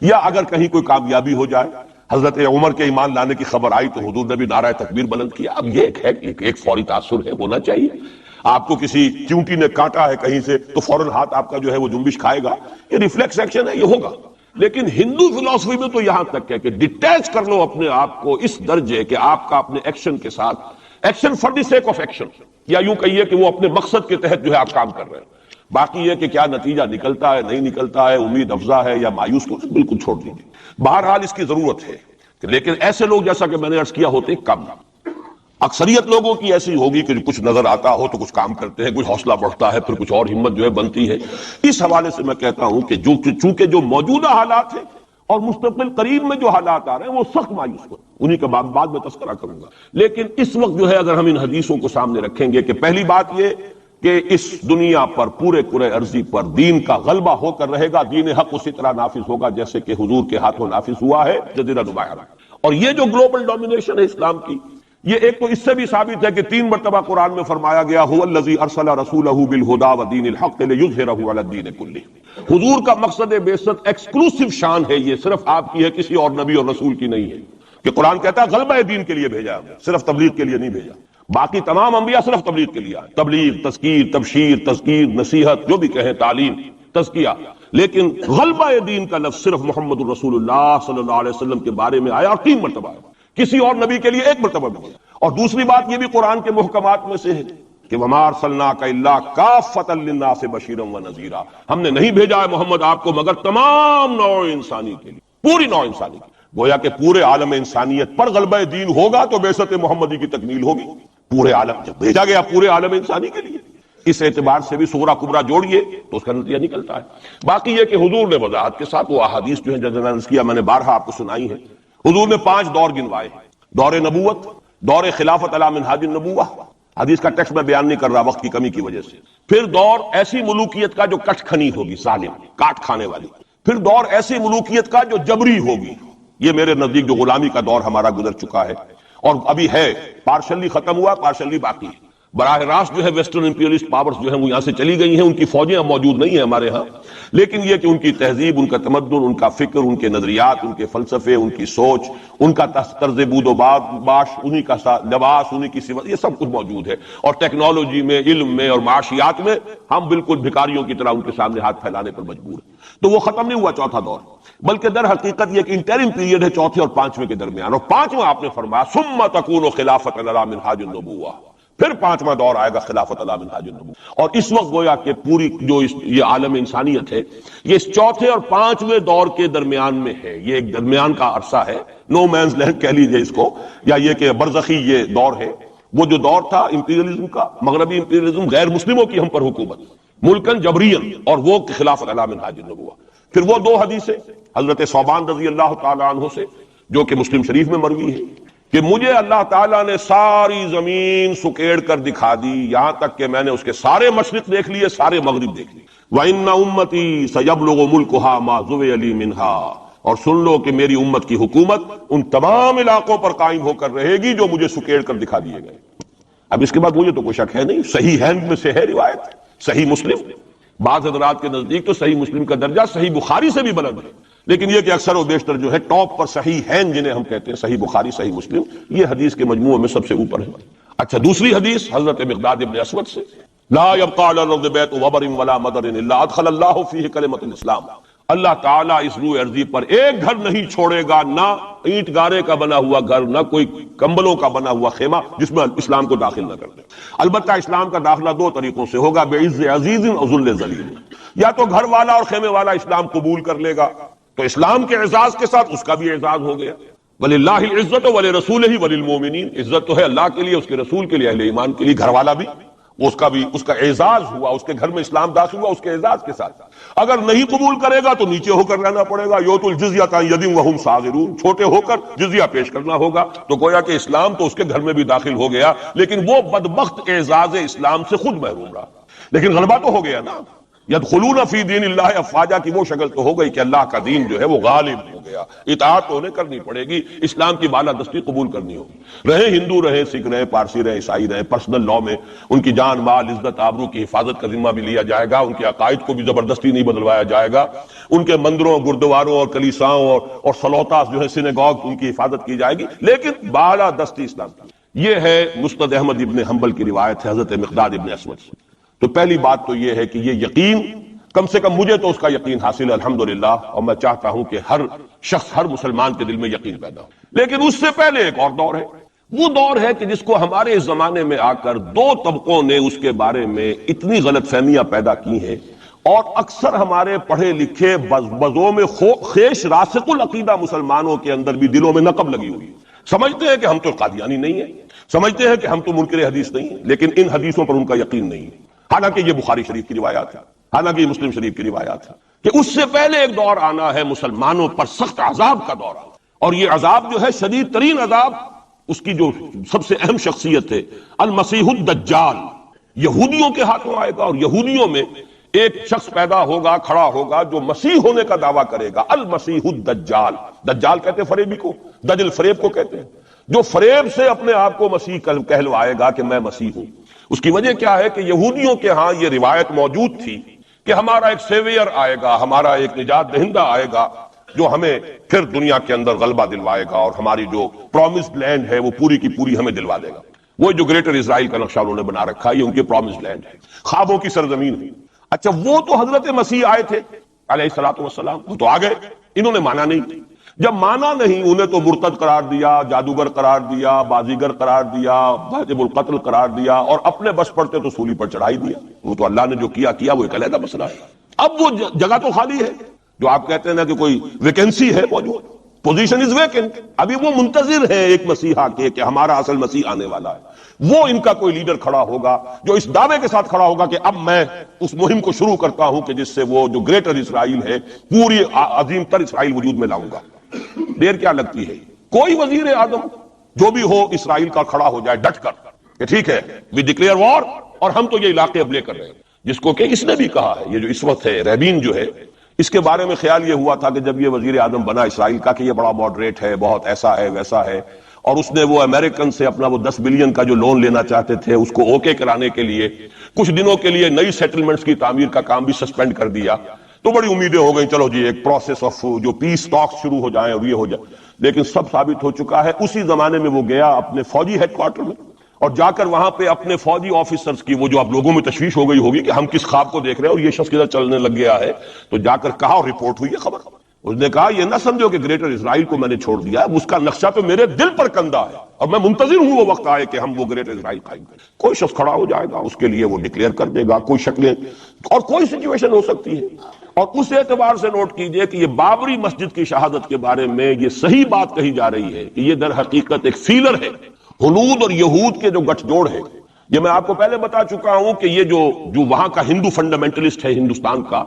یا اگر کہیں کوئی کامیابی ہو جائے، حضرت عمر کے ایمان لانے کی خبر آئی تو حضور نے بھی نعرہ تکبیر بلند کیا۔ اب یہ ایک فوری تاثر ہے، ہونا چاہیے۔ آپ کو کسی چیونٹی نے کاٹا ہے کہیں سے تو فوراً ہاتھ آپ کا جو ہے وہ جنبش کھائے گا، یہ ریفلیکس ایکشن ہے، یہ ہوگا۔ لیکن ہندو فلسفی میں تو یہاں تک ہے کہ ڈیٹیچ کر لو اپنے آپ کو اس درجے کہ آپ کا اپنے ایکشن کے ساتھ، action for the sake of action, یا یوں کہیے کہ وہ اپنے مقصد کے تحت جو ہے آپ کام کر رہے ہیں۔ باقی یہ کہ کیا نتیجہ نکلتا ہے نہیں نکلتا ہے، امید افزا ہے یا مایوس کو، بالکل چھوڑ دیجیے۔ بہرحال اس کی ضرورت ہے، لیکن ایسے لوگ جیسا کہ میں نے عرض کیا ہوتے کم۔ اکثریت لوگوں کی ایسی ہوگی کہ کچھ نظر آتا ہو تو کچھ کام کرتے ہیں، کچھ حوصلہ بڑھتا ہے، پھر کچھ اور ہمت جو ہے بنتی ہے۔ اس حوالے سے میں کہتا ہوں کہ چونکہ جو موجودہ حالات ہیں اور مستقبل قریب میں جو حالات آ رہے ہیں وہ سخت مایوس ہو، انہی کا بعد میں تذکرہ کروں گا۔ لیکن اس وقت جو ہے اگر ہم ان حدیثوں کو سامنے رکھیں گے کہ پہلی بات یہ کہ اس دنیا پر پورے عرضی پر دین کا غلبہ ہو کر رہے گا، دین حق اسی طرح نافذ ہوگا جیسے کہ حضور کے ہاتھوں نافذ ہوا ہے جزیرہ نمایاں۔ اور یہ جو گلوبل ڈومینیشن ہے اسلام کی، یہ ایک تو اس سے بھی ثابت ہے کہ 3 مرتبہ قرآن میں فرمایا گیا هو الذی ارسل رسولہ بالہدی ودین الحق لیظہرہ علی الدین کلہ۔ حضور کا مقصد بعثت ایکسکلوسیو شان ہے، یہ صرف آپ کی ہے، کسی اور نبی اور رسول کی نہیں ہے۔ کہ قرآن کہتا ہے غلبہ دین کے لیے بھیجا ہے، صرف تبلیغ کے لیے نہیں بھیجا۔ باقی تمام انبیاء صرف تبلیغ کے لیے آئے، تبلیغ، تذکیر، تبشیر، تذکیر، نصیحت، جو بھی کہیں، تعلیم، تزکیہ۔ لیکن غلبہ دین کا لفظ صرف محمد الرسول اللہ صلی اللہ علیہ وسلم کے بارے میں آیا اور 3 مرتبہ آیا، کسی اور نبی کے لیے 1 مرتبہ بھی نہیں۔ اور دوسری بات یہ بھی قرآن کے محکمات میں سے ہے کہ وَمَا أَرْسَلْنَاكَ إِلَّا كَافَّةً لِلنَّاسِ بَشِيرًا وَنَذِيرًا، ہم نے نہیں بھیجا ہے محمد آپ کو مگر تمام نوع انسانی کے لیے، پوری نوع انسانی کے لیے۔ گویا کہ پورے عالم انسانیت پر غلبہ دین ہوگا تو بعثت محمدی کی تکمیل ہوگی۔ پورے عالم جب بھیجا گیا پورے عالم انسانی کے لیے، اس اعتبار سے بھی صغرا کبرا جوڑیے تو اس کا نتیجہ نکلتا ہے۔ باقی یہ کہ حضور نے وضاحت کے ساتھ وہ احادیث جو ہیں جیسے میں نے عرض کیا، میں نے بارہا آپ کو سنائی ہے، حضور نے 5 دور گنوائے ہیں: دور نبوت، دور خلافت علی منہاج النبوہ، حدیث کا ٹیکسٹ میں بیان نہیں کر رہا وقت کی کمی کی وجہ سے، پھر دور ایسی ملوکیت کا جو کٹ کھنی ہوگی، ظالم، کاٹ کھانے والی، پھر دور ایسی ملوکیت کا جو جبری ہوگی، یہ میرے نزدیک جو غلامی کا دور ہمارا گزر چکا ہے اور ابھی ہے، پارشلی ختم ہوا، پارشلی باقی ہے۔ براہ راست جو ہے ویسٹرن امپیریلسٹ پاورز جو ہیں وہ یہاں سے چلی گئی ہیں، ان کی فوجیں اب موجود نہیں ہیں ہمارے ہاں، لیکن یہ کہ ان کی تہذیب، ان کا تمدن، ان کا فکر، ان کے نظریات، ان کے فلسفے، ان کی سوچ، ان کا طرز بود و باش، انہی کا لباس، انہی کی صفت، یہ سب کچھ موجود ہے۔ اور ٹیکنالوجی میں، علم میں اور معاشیات میں ہم بالکل بھکاریوں کی طرح ان کے سامنے ہاتھ پھیلانے پر مجبور ہیں۔ تو وہ ختم نہیں ہوا چوتھا دور، بلکہ در حقیقت یہ ایک انٹرم پیریڈ ہے چوتھے اور 5ویں کے درمیان۔ اور 5واں آپ نے فرمایا ثم تکون خلافت علی منہاج النبوہ، پھر 5واں دور آئے گا خلافت علی منہاج النبوہ۔ اور اس وقت گویا کہ پوری جو یہ عالم انسانیت ہے یہ اس چوتھے اور 5ویں دور کے درمیان میں ہے، یہ ایک درمیان کا عرصہ ہے، نو مینز لینڈ کہہ لیجئے اس کو، یا یہ کہ برزخی یہ دور ہے۔ وہ جو دور تھا امپیریلزم کا، مغربی امپیریلزم، غیر مسلموں کی ہم پر حکومت، ملکن جبرین، اور وہ خلافت علی منہاج النبوہ۔ پھر وہ 2 حدیثیں حضرت ثوبان رضی اللہ تعالی عنہ سے جو کہ مسلم شریف میں مروی ہے کہ مجھے اللہ تعالیٰ نے ساری زمین سکیڑ کر دکھا دی، یہاں تک کہ میں نے اس کے سارے مشرق دیکھ لیے، سارے مغرب دیکھ لیے۔ وَإِنَّ أُمَّتِي سَيَبْلُغُ مُلْكُهَا مَا زُوِيَ لِي مِنْهَا، اور سن لو کہ میری امت کی حکومت ان تمام علاقوں پر قائم ہو کر رہے گی جو مجھے سکیڑ کر دکھا دیے گئے۔ اب اس کے بعد مجھے تو کوئی شک ہے نہیں، صحیح ہند میں سے ہے روایت، صحیح مسلم، بعض حضرات کے نزدیک تو صحیح مسلم کا درجہ صحیح بخاری سے بھی بلند ہے، لیکن یہ کہ اکثر و بیشتر جو ہے ٹاپ پر صحیح ہیں جنہیں ہم کہتے ہیں صحیح بخاری، صحیح مسلم، یہ حدیث کے مجموعے میں سب سے اوپر ہے۔ اچھا، دوسری حدیث حضرت مقداد ابن اسود سے، لا يبقى على الارض بیت وبر ولا مدر الا ادخل اللہ فیہ کلمۃ الاسلام، اللہ تعالیٰ اس روح ارضی پر ایک گھر نہیں چھوڑے گا، نہ اینٹ گارے کا بنا ہوا گھر، نہ کوئی کمبلوں کا بنا ہوا خیمہ جس میں اسلام کو داخل نہ کر دے۔ البتہ اسلام کا داخلہ 2 طریقوں سے ہوگا، بعز عزیز و ذل ذلیل، یا تو گھر والا اور خیمے والا اسلام قبول کر لے گا تو اسلام کے اعزاز کے ساتھ اس کا بھی اعزاز ہو گیا، وَلِلَّهِ الْعِزَّةُ وَلِرَسُولِهِ وَلِلْمُؤْمِنِينَ، عزت تو ہے اللہ کے لیے، اس کے رسول کے لیے، اہل ایمان کے لیے، گھر والا بھی، اس کا اعزاز ہوا، اس کے گھر میں اسلام داخل ہوا اس کے اعزاز کے ساتھ۔ اگر نہیں قبول کرے گا تو نیچے ہو کر رہنا پڑے گا، یؤتُوا الجزیۃ عن یدٍ وَهُمْ صاغرون، چھوٹے ہو کر جزیہ پیش کرنا ہوگا۔ تو گویا کہ اسلام تو اس کے گھر میں بھی داخل ہو گیا، لیکن وہ بدبخت اعزاز اسلام سے خود محروم رہا۔ لیکن غلبہ تو ہو گیا نا، یدخلون فی دین اللہ افواجا کی وہ شکل تو ہو گئی کہ اللہ کا دین جو ہے وہ غالب ہو گیا۔ اطاعت تو انہیں کرنی پڑے گی، اسلام کی بالادستی قبول کرنی ہوگی، رہے ہندو، رہے سکھ، رہے پارسی، رہے عیسائی، رہے پرسنل لاء میں ان کی جان مال عزت آبرو کی حفاظت کا ذمہ بھی لیا جائے گا، ان کے عقائد کو بھی زبردستی نہیں بدلوایا جائے گا، ان کے مندروں گردواروں اور کلیساؤں اور سلوتاس جو ہے سینیگاگ ان کی حفاظت کی جائے گی، لیکن بالادستی اسلام کی۔ یہ ہے مسند احمد ابن حنبل کی روایت ہے حضرت مقداد ابن اسود سے۔ تو پہلی بات تو یہ ہے کہ یہ یقین، کم سے کم مجھے تو اس کا یقین حاصل ہے الحمدللہ، اور میں چاہتا ہوں کہ ہر شخص، ہر مسلمان کے دل میں یقین پیدا ہو۔ لیکن اس سے پہلے ایک اور دور ہے، وہ دور ہے کہ جس کو ہمارے اس زمانے میں آ کر دو طبقوں نے اس کے بارے میں اتنی غلط فہمیاں پیدا کی ہیں، اور اکثر ہمارے پڑھے لکھے بزوں میں خیش راسخ العقیدہ مسلمانوں کے اندر بھی دلوں میں نقب لگی ہوئی، سمجھتے ہیں کہ ہم تو قادیانی نہیں ہیں، سمجھتے ہیں کہ ہم تو منکر حدیث نہیں ہیں، لیکن ان حدیثوں پر ان کا یقین نہیں ہے، حالانکہ یہ بخاری شریف کی روایات ہے، حالانکہ یہ مسلم شریف کی روایات ہے کہ اس سے پہلے ایک دور آنا ہے مسلمانوں پر سخت عذاب کا دور آنا، اور یہ عذاب جو ہے شدید ترین عذاب، اس کی جو سب سے اہم شخصیت ہے المسیح الدجال، یہودیوں کے ہاتھوں آئے گا، اور یہودیوں میں ایک شخص پیدا ہوگا، کھڑا ہوگا جو مسیح ہونے کا دعویٰ کرے گا، المسیح الدجال۔ دجال کہتے ہیں فریبی کو، دجل فریب کو کہتے ہیں، جو فریب سے اپنے آپ کو مسیح کہلوائے گا کہ میں مسیح ہوں۔ اس کی وجہ کیا ہے کہ یہودیوں کے ہاں یہ روایت موجود تھی کہ ہمارا ایک سیویئر آئے گا، ہمارا ایک نجات دہندہ آئے گا جو ہمیں پھر دنیا کے اندر غلبہ دلوائے گا، اور ہماری جو پرومسڈ لینڈ ہے وہ پوری کی پوری ہمیں دلوا دے گا۔ وہ جو گریٹر اسرائیل کا نقشہ انہوں نے بنا رکھا ہے، یہ ان کی پرومسڈ لینڈ ہے، خوابوں کی سرزمین ہے۔ اچھا، وہ تو حضرت مسیح آئے تھے علیہ الصلوۃ والسلام، وہ تو آ گئے، انہوں نے مانا نہیں۔ جب مانا نہیں، انہیں تو مرتد قرار دیا، جادوگر قرار دیا، بازیگر قرار دیا، واجب القتل قرار دیا، اور اپنے بس پڑتے تو سولی پر چڑھائی دیا۔ وہ تو اللہ نے جو کیا وہ ایک علیحدہ مسئلہ ہے۔ اب وہ جگہ تو خالی ہے، جو آپ کہتے ہیں نا کہ کوئی ویکینسی ہے موجود، پوزیشن از ویکنٹ، ابھی وہ منتظر ہیں ایک مسیحا کے کہ ہمارا اصل مسیح آنے والا ہے۔ وہ ان کا کوئی لیڈر کھڑا ہوگا جو اس دعوے کے ساتھ کھڑا ہوگا کہ اب میں اس مہم کو شروع کرتا ہوں کہ جس سے وہ جو گریٹر اسرائیل ہے، پوری عظیم تر اسرائیل وجود میں لاؤں گا۔ دیر کیا لگتی ہے، کوئی وزیر اعظم جو بھی ہو اسرائیل کا کھڑا ہو جائے ڈٹ کر کہ ٹھیک ہے وی ڈکلیئر وار، اور ہم تو یہ علاقے اب لے کر رہے ہیں، جس کو کہ اس نے بھی کہا ہے، یہ جو اس وقت ہے ریبین جو ہے، اس کے بارے میں خیال یہ ہوا تھا کہ جب یہ وزیر اعظم بنا اسرائیل کا کہ یہ بڑا ماڈریٹ ہے، بہت ایسا ہے ویسا ہے، اور اس نے وہ امریکن سے اپنا وہ 10 بلین کا جو لون لینا چاہتے تھے اس کو اوکے کرانے کے لیے کچھ دنوں کے لیے نئی سیٹلمنٹس کی تعمیر کا کام بھی سسپینڈ کر دیا۔ تو بڑی امیدیں ہو گئی، چلو جی ایک پروسیس آف جو پیس ٹاکس شروع ہو جائیں اور یہ ہو جائے، لیکن سب ثابت ہو چکا ہے۔ اسی زمانے میں وہ گیا اپنے فوجی ہیڈ کوارٹر میں، اور جا کر وہاں پہ اپنے فوجی آفیسرز کی وہ جو اب لوگوں میں تشویش ہو گئی ہوگی کہ ہم کس خواب کو دیکھ رہے ہیں اور یہ شخص کدھر چلنے لگ گیا ہے، تو جا کر کہا، اور رپورٹ ہوئی ہے خبر، اس نے کہا یہ نہ سمجھو کہ گریٹر اسرائیل کو میں نے چھوڑ دیا ہے، اس کا نقشہ تو میرے دل پر کندہ ہے، اور میں منتظر ہوں وہ وقت آئے کہ ہم وہ گریٹر اسرائیل قائم کریں۔ کوئی شخص کھڑا ہو جائے گا، اس کے لیے وہ ڈکلیئر کر دے گا، کوئی شکلیں اور کوئی سچویشن ہو سکتی ہے۔ اور اس اعتبار سے نوٹ کیجئے کہ یہ بابری مسجد کی شہادت کے بارے میں یہ صحیح بات کہی جا رہی ہے کہ یہ در حقیقت ایک فیلر ہے، ہنود اور یہود کے جو گٹھ جوڑ ہے۔ یہ میں آپ کو پہلے بتا چکا ہوں کہ یہ جو وہاں کا ہندو فنڈامنٹلسٹ ہے ہندوستان کا،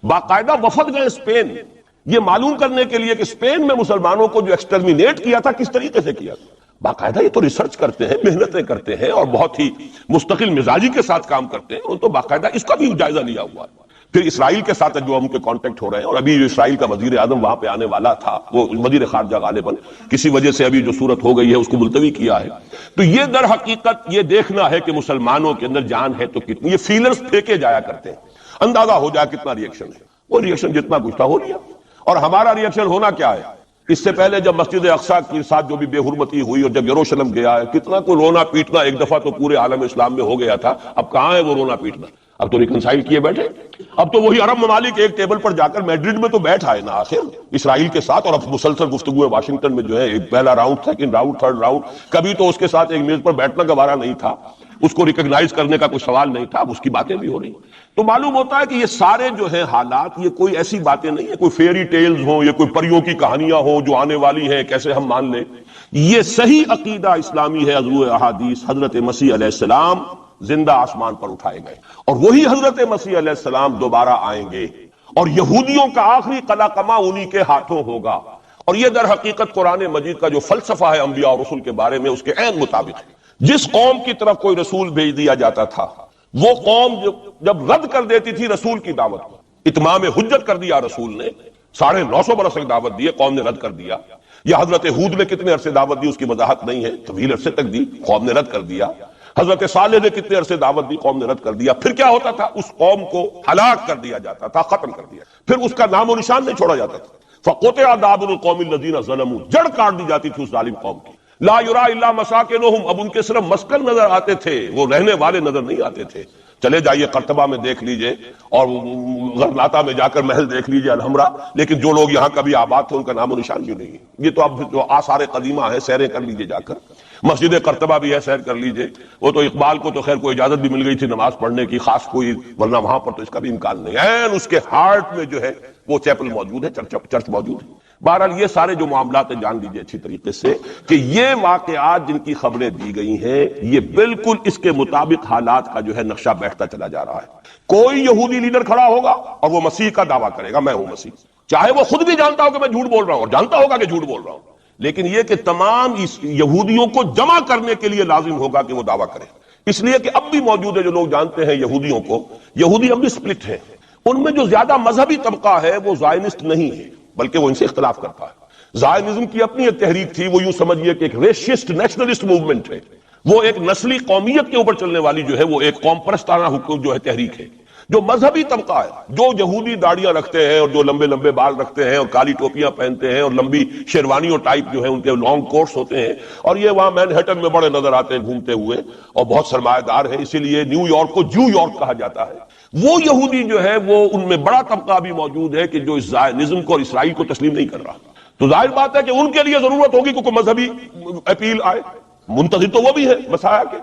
باقاعدہ وفد گئے اسپین، یہ معلوم کرنے کے لیے کہ اسپین میں مسلمانوں کو جو ایکسٹرمینیٹ کیا تھا کس طریقے سے کیا تھا۔ باقاعدہ یہ تو ریسرچ کرتے ہیں، محنتیں کرتے ہیں، اور بہت ہی مستقل مزاجی کے ساتھ کام کرتے ہیں، ان تو باقاعدہ اس کا بھی جائزہ لیا ہوا ہے۔ پھر اسرائیل کے ساتھ جو ان کے کانٹیکٹ ہو رہے ہیں، اور ابھی جو اسرائیل کا وزیر اعظم وہاں پہ آنے والا تھا، وہ وزیر خارجہ غالباً کسی وجہ سے ابھی جو صورت ہو گئی ہے اس کو ملتوی کیا ہے۔ تو یہ در حقیقت یہ دیکھنا ہے کہ مسلمانوں کے اندر جان ہے تو کتنی، یہ فیلرز پھینکے جایا کرتے ہیں، اندازہ ہو جائے کتنا ریئیکشن ہے۔ وہ ریئیکشن جتنا کچھ تھا ہو لیا، اور ہمارا ریئیکشن ہونا کیا ہے؟ اس سے پہلے جب مسجد اقصیٰ کے ساتھ جو بھی بے حرمتی ہوئی اور جب یروشلم گیا ہے، کتنا کو رونا پیٹنا ایک دفعہ تو پورے عالم اسلام میں ہو گیا تھا، اب کہاں ہے وہ رونا پیٹنا؟ اب تو ریکنسائل کیے بیٹھے، اب تو وہی عرب ممالک ایک ٹیبل پر جا کر میڈرڈ میں تو بیٹھ آئے نا آخر اسرائیل کے ساتھ، اور اب مسلسل گفتگو واشنگٹن میں جو ہے ایک پہلا round, second round, third round, کبھی تو اس کے ساتھ ایک میز پر بیٹھنا گوارا نہیں تھا۔ اس کو ریکگنائز کرنے کا کوئی سوال نہیں تھا، اب اس کی باتیں بھی ہو رہی ہیں۔ تو معلوم ہوتا ہے کہ یہ سارے جو ہیں حالات، یہ کوئی ایسی باتیں نہیں ہیں، کوئی فیری ٹیلز ہوں یا کوئی پریوں کی کہانیاں ہوں جو آنے والی ہیں کیسے ہم مان لیں۔ یہ صحیح عقیدہ اسلامی ہے، حضور احادیث حضرت مسیح علیہ السلام زندہ آسمان پر اٹھائے گئے، اور وہی حضرت مسیح علیہ السلام دوبارہ آئیں گے، اور یہودیوں کا آخری قلع قمع انہی کے ہاتھوں ہوگا۔ اور یہ در حقیقت قرآن مجید کا جو فلسفہ ہے انبیاء اور رسول کے بارے میں، اس کے عین مطابق ہے۔ جس قوم کی طرف کوئی رسول بھیج دیا جاتا تھا، وہ قوم جب رد کر دیتی تھی رسول کی دعوت کو، اتمام حجت کر دیا رسول نے، 950 برس تک دعوت دی، قوم نے رد کر دیا۔ یا حضرت ہود نے کتنے عرصے دعوت دی، اس کی وضاحت نہیں ہے، طویل عرصے تک دی، قوم نے رد کر دیا۔ حضرت صالح نے کتنے عرصے دعوت دی، قوم نے رد کر دیا۔ پھر کیا ہوتا تھا؟ اس قوم کو ہلاک کر دیا جاتا تھا، ختم کر دیا، پھر اس کا نام و نشان نہیں چھوڑا جاتا تھا۔ فَقُطِعَ دَابِرُ الْقَوْمِ الَّذِينَ ظَلَمُوا، جڑ کاٹ دی جاتی تھی اس ظالم قوم کی۔ لا یرا الا مساکنہم، اب ان کے صرف مسکن نظر آتے تھے، وہ رہنے والے نظر نہیں آتے تھے۔ چلے جائیے قرطبہ میں دیکھ لیجئے، اور غرناطہ میں جا کر محل دیکھ لیجئے الحمرا، لیکن جو لوگ یہاں کبھی آباد تھے ان کا نام و نشان بھی نہیں ہے۔ یہ تو اب جو آثار قدیمہ ہیں، سیریں کر لیجئے جا کر، مسجد قرطبہ بھی ہے، سیر کر لیجئے۔ وہ تو اقبال کو تو خیر کوئی اجازت بھی مل گئی تھی نماز پڑھنے کی خاص کوئی، ورنہ وہاں پر تو اس کا بھی امکان نہیں ہے۔ اس کے ہارٹ میں جو ہے وہ چیپل موجود ہے، چرچ موجود ہے۔ بہرحال یہ سارے جو معاملات ہیں جان لیجئے اچھی طریقے سے کہ یہ واقعات جن کی خبریں دی گئی ہیں، یہ بالکل اس کے مطابق حالات کا جو ہے نقشہ بیٹھتا چلا جا رہا ہے۔ کوئی یہودی لیڈر کھڑا ہوگا اور وہ مسیح کا دعویٰ کرے گا، میں ہوں مسیح، چاہے وہ خود بھی جانتا ہو کہ میں جھوٹ بول رہا ہوں، اور جانتا ہوگا کہ جھوٹ بول رہا ہوں، لیکن یہ کہ تمام اس یہودیوں کو جمع کرنے کے لیے لازم ہوگا کہ وہ دعویٰ کرے۔ اس لیے کہ اب بھی موجود ہے، جو لوگ جانتے ہیں یہودیوں کو، یہودی اب بھی سپلٹ ہیں۔ ان میں جو زیادہ مذہبی طبقہ ہے وہ زائنسٹ نہیں ہے، بلکہ وہ ان سے اختلاف کرتا ہے۔ زائنزم کی اپنی ایک تحریک تھی، وہ یوں سمجھیے کہ ایک ریشسٹ نیشنلسٹ موومنٹ ہے، وہ ایک نسلی قومیت کے اوپر چلنے والی جو ہے وہ ایک قوم پرستانہ حکم جو ہے تحریک ہے۔ جو مذہبی طبقہ ہے، جو یہودی داڑیاں رکھتے ہیں اور جو لمبے لمبے بال رکھتے ہیں اور کالی ٹوپیاں پہنتے ہیں اور لمبی شیروانیوں ٹائپ جو ہے ان کے لانگ کوٹس ہوتے ہیں، اور یہ وہاں مینہٹن میں بڑے نظر آتے ہیں گھومتے ہوئے، اور بہت سرمایہ دار ہیں، اسی لیے نیو یارک کو جو یارک کہا جاتا ہے۔ وہ یہودی جو ہے وہ ان میں بڑا طبقہ بھی موجود ہے کہ جو اس زائنزم کو اور اسرائیل کو تسلیم نہیں کر رہا۔ تو ظاہر بات ہے کہ ان کے لیے ضرورت ہوگی کہ کوئی مذہبی اپیل آئے، منتظر تو وہ بھی ہے مسیح کے،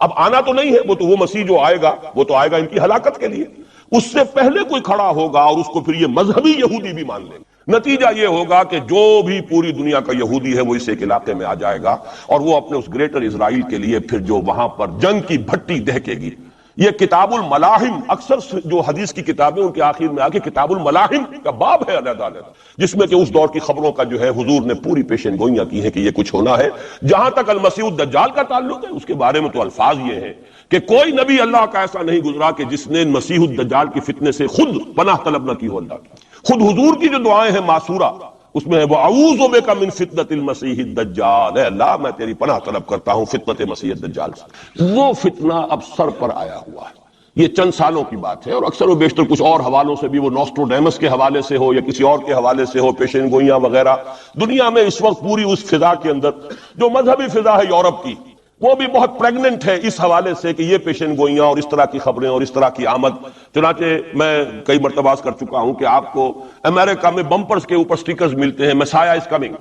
اب آنا تو نہیں ہے، وہ مسیح جو آئے گا وہ تو آئے گا ان کی ہلاکت کے لیے۔ اس سے پہلے کوئی کھڑا ہوگا اور اس کو پھر یہ مذہبی یہودی بھی مان لیں گے۔ نتیجہ یہ ہوگا کہ جو بھی پوری دنیا کا یہودی ہے وہ اس ایک علاقے میں آ جائے گا، اور وہ اپنے اس گریٹر اسرائیل کے لیے پھر جو وہاں پر جنگ کی بھٹی دہکے گی۔ یہ کتاب الملاحم، اکثر جو حدیث کی کتابیں ان کے آخر میں آگے کتاب الملاحم کا باب ہے علیحدہ علیحدہ، جس میں کہ اس دور کی خبروں کا جو ہے حضور نے پوری پیشن گوئیاں کی ہیں کہ یہ کچھ ہونا ہے۔ جہاں تک المسیح الدجال کا تعلق ہے، اس کے بارے میں تو الفاظ یہ ہیں کہ کوئی نبی اللہ کا ایسا نہیں گزرا کہ جس نے مسیح الدجال کی فتنے سے خود پناہ طلب نہ کی ہو اللہ کی۔ خود حضور کی جو دعائیں ہیں معصورہ، اس میں ہے وَأَعُوذُ بِكَ مِن فِتْنَةِ الْمَسِيحِ الدَّجَّالِ، اے اللہ میں تیری پناہ طلب کرتا ہوں فتنت مسیح الدجال سے۔ وہ فتنہ اب سر پر آیا ہوا ہے، یہ چند سالوں کی بات ہے، اور اکثر و بیشتر کچھ اور حوالوں سے بھی، وہ نوسٹروڈیمس کے حوالے سے ہو یا کسی اور کے حوالے سے ہو، پیشین گوئیاں وغیرہ، دنیا میں اس وقت پوری اس فضا کے اندر جو مذہبی فضا ہے یورپ کی، وہ بھی بہت پریگننٹ ہے اس حوالے سے کہ یہ پیشین گوئیاں اور اس طرح کی خبریں اور اس طرح کی آمد۔ چنانچہ میں کئی مرتبہ کر چکا ہوں کہ آپ کو امریکہ میں بمپرز کے اوپر سٹیکرز ملتے ہیں، مسیح is coming,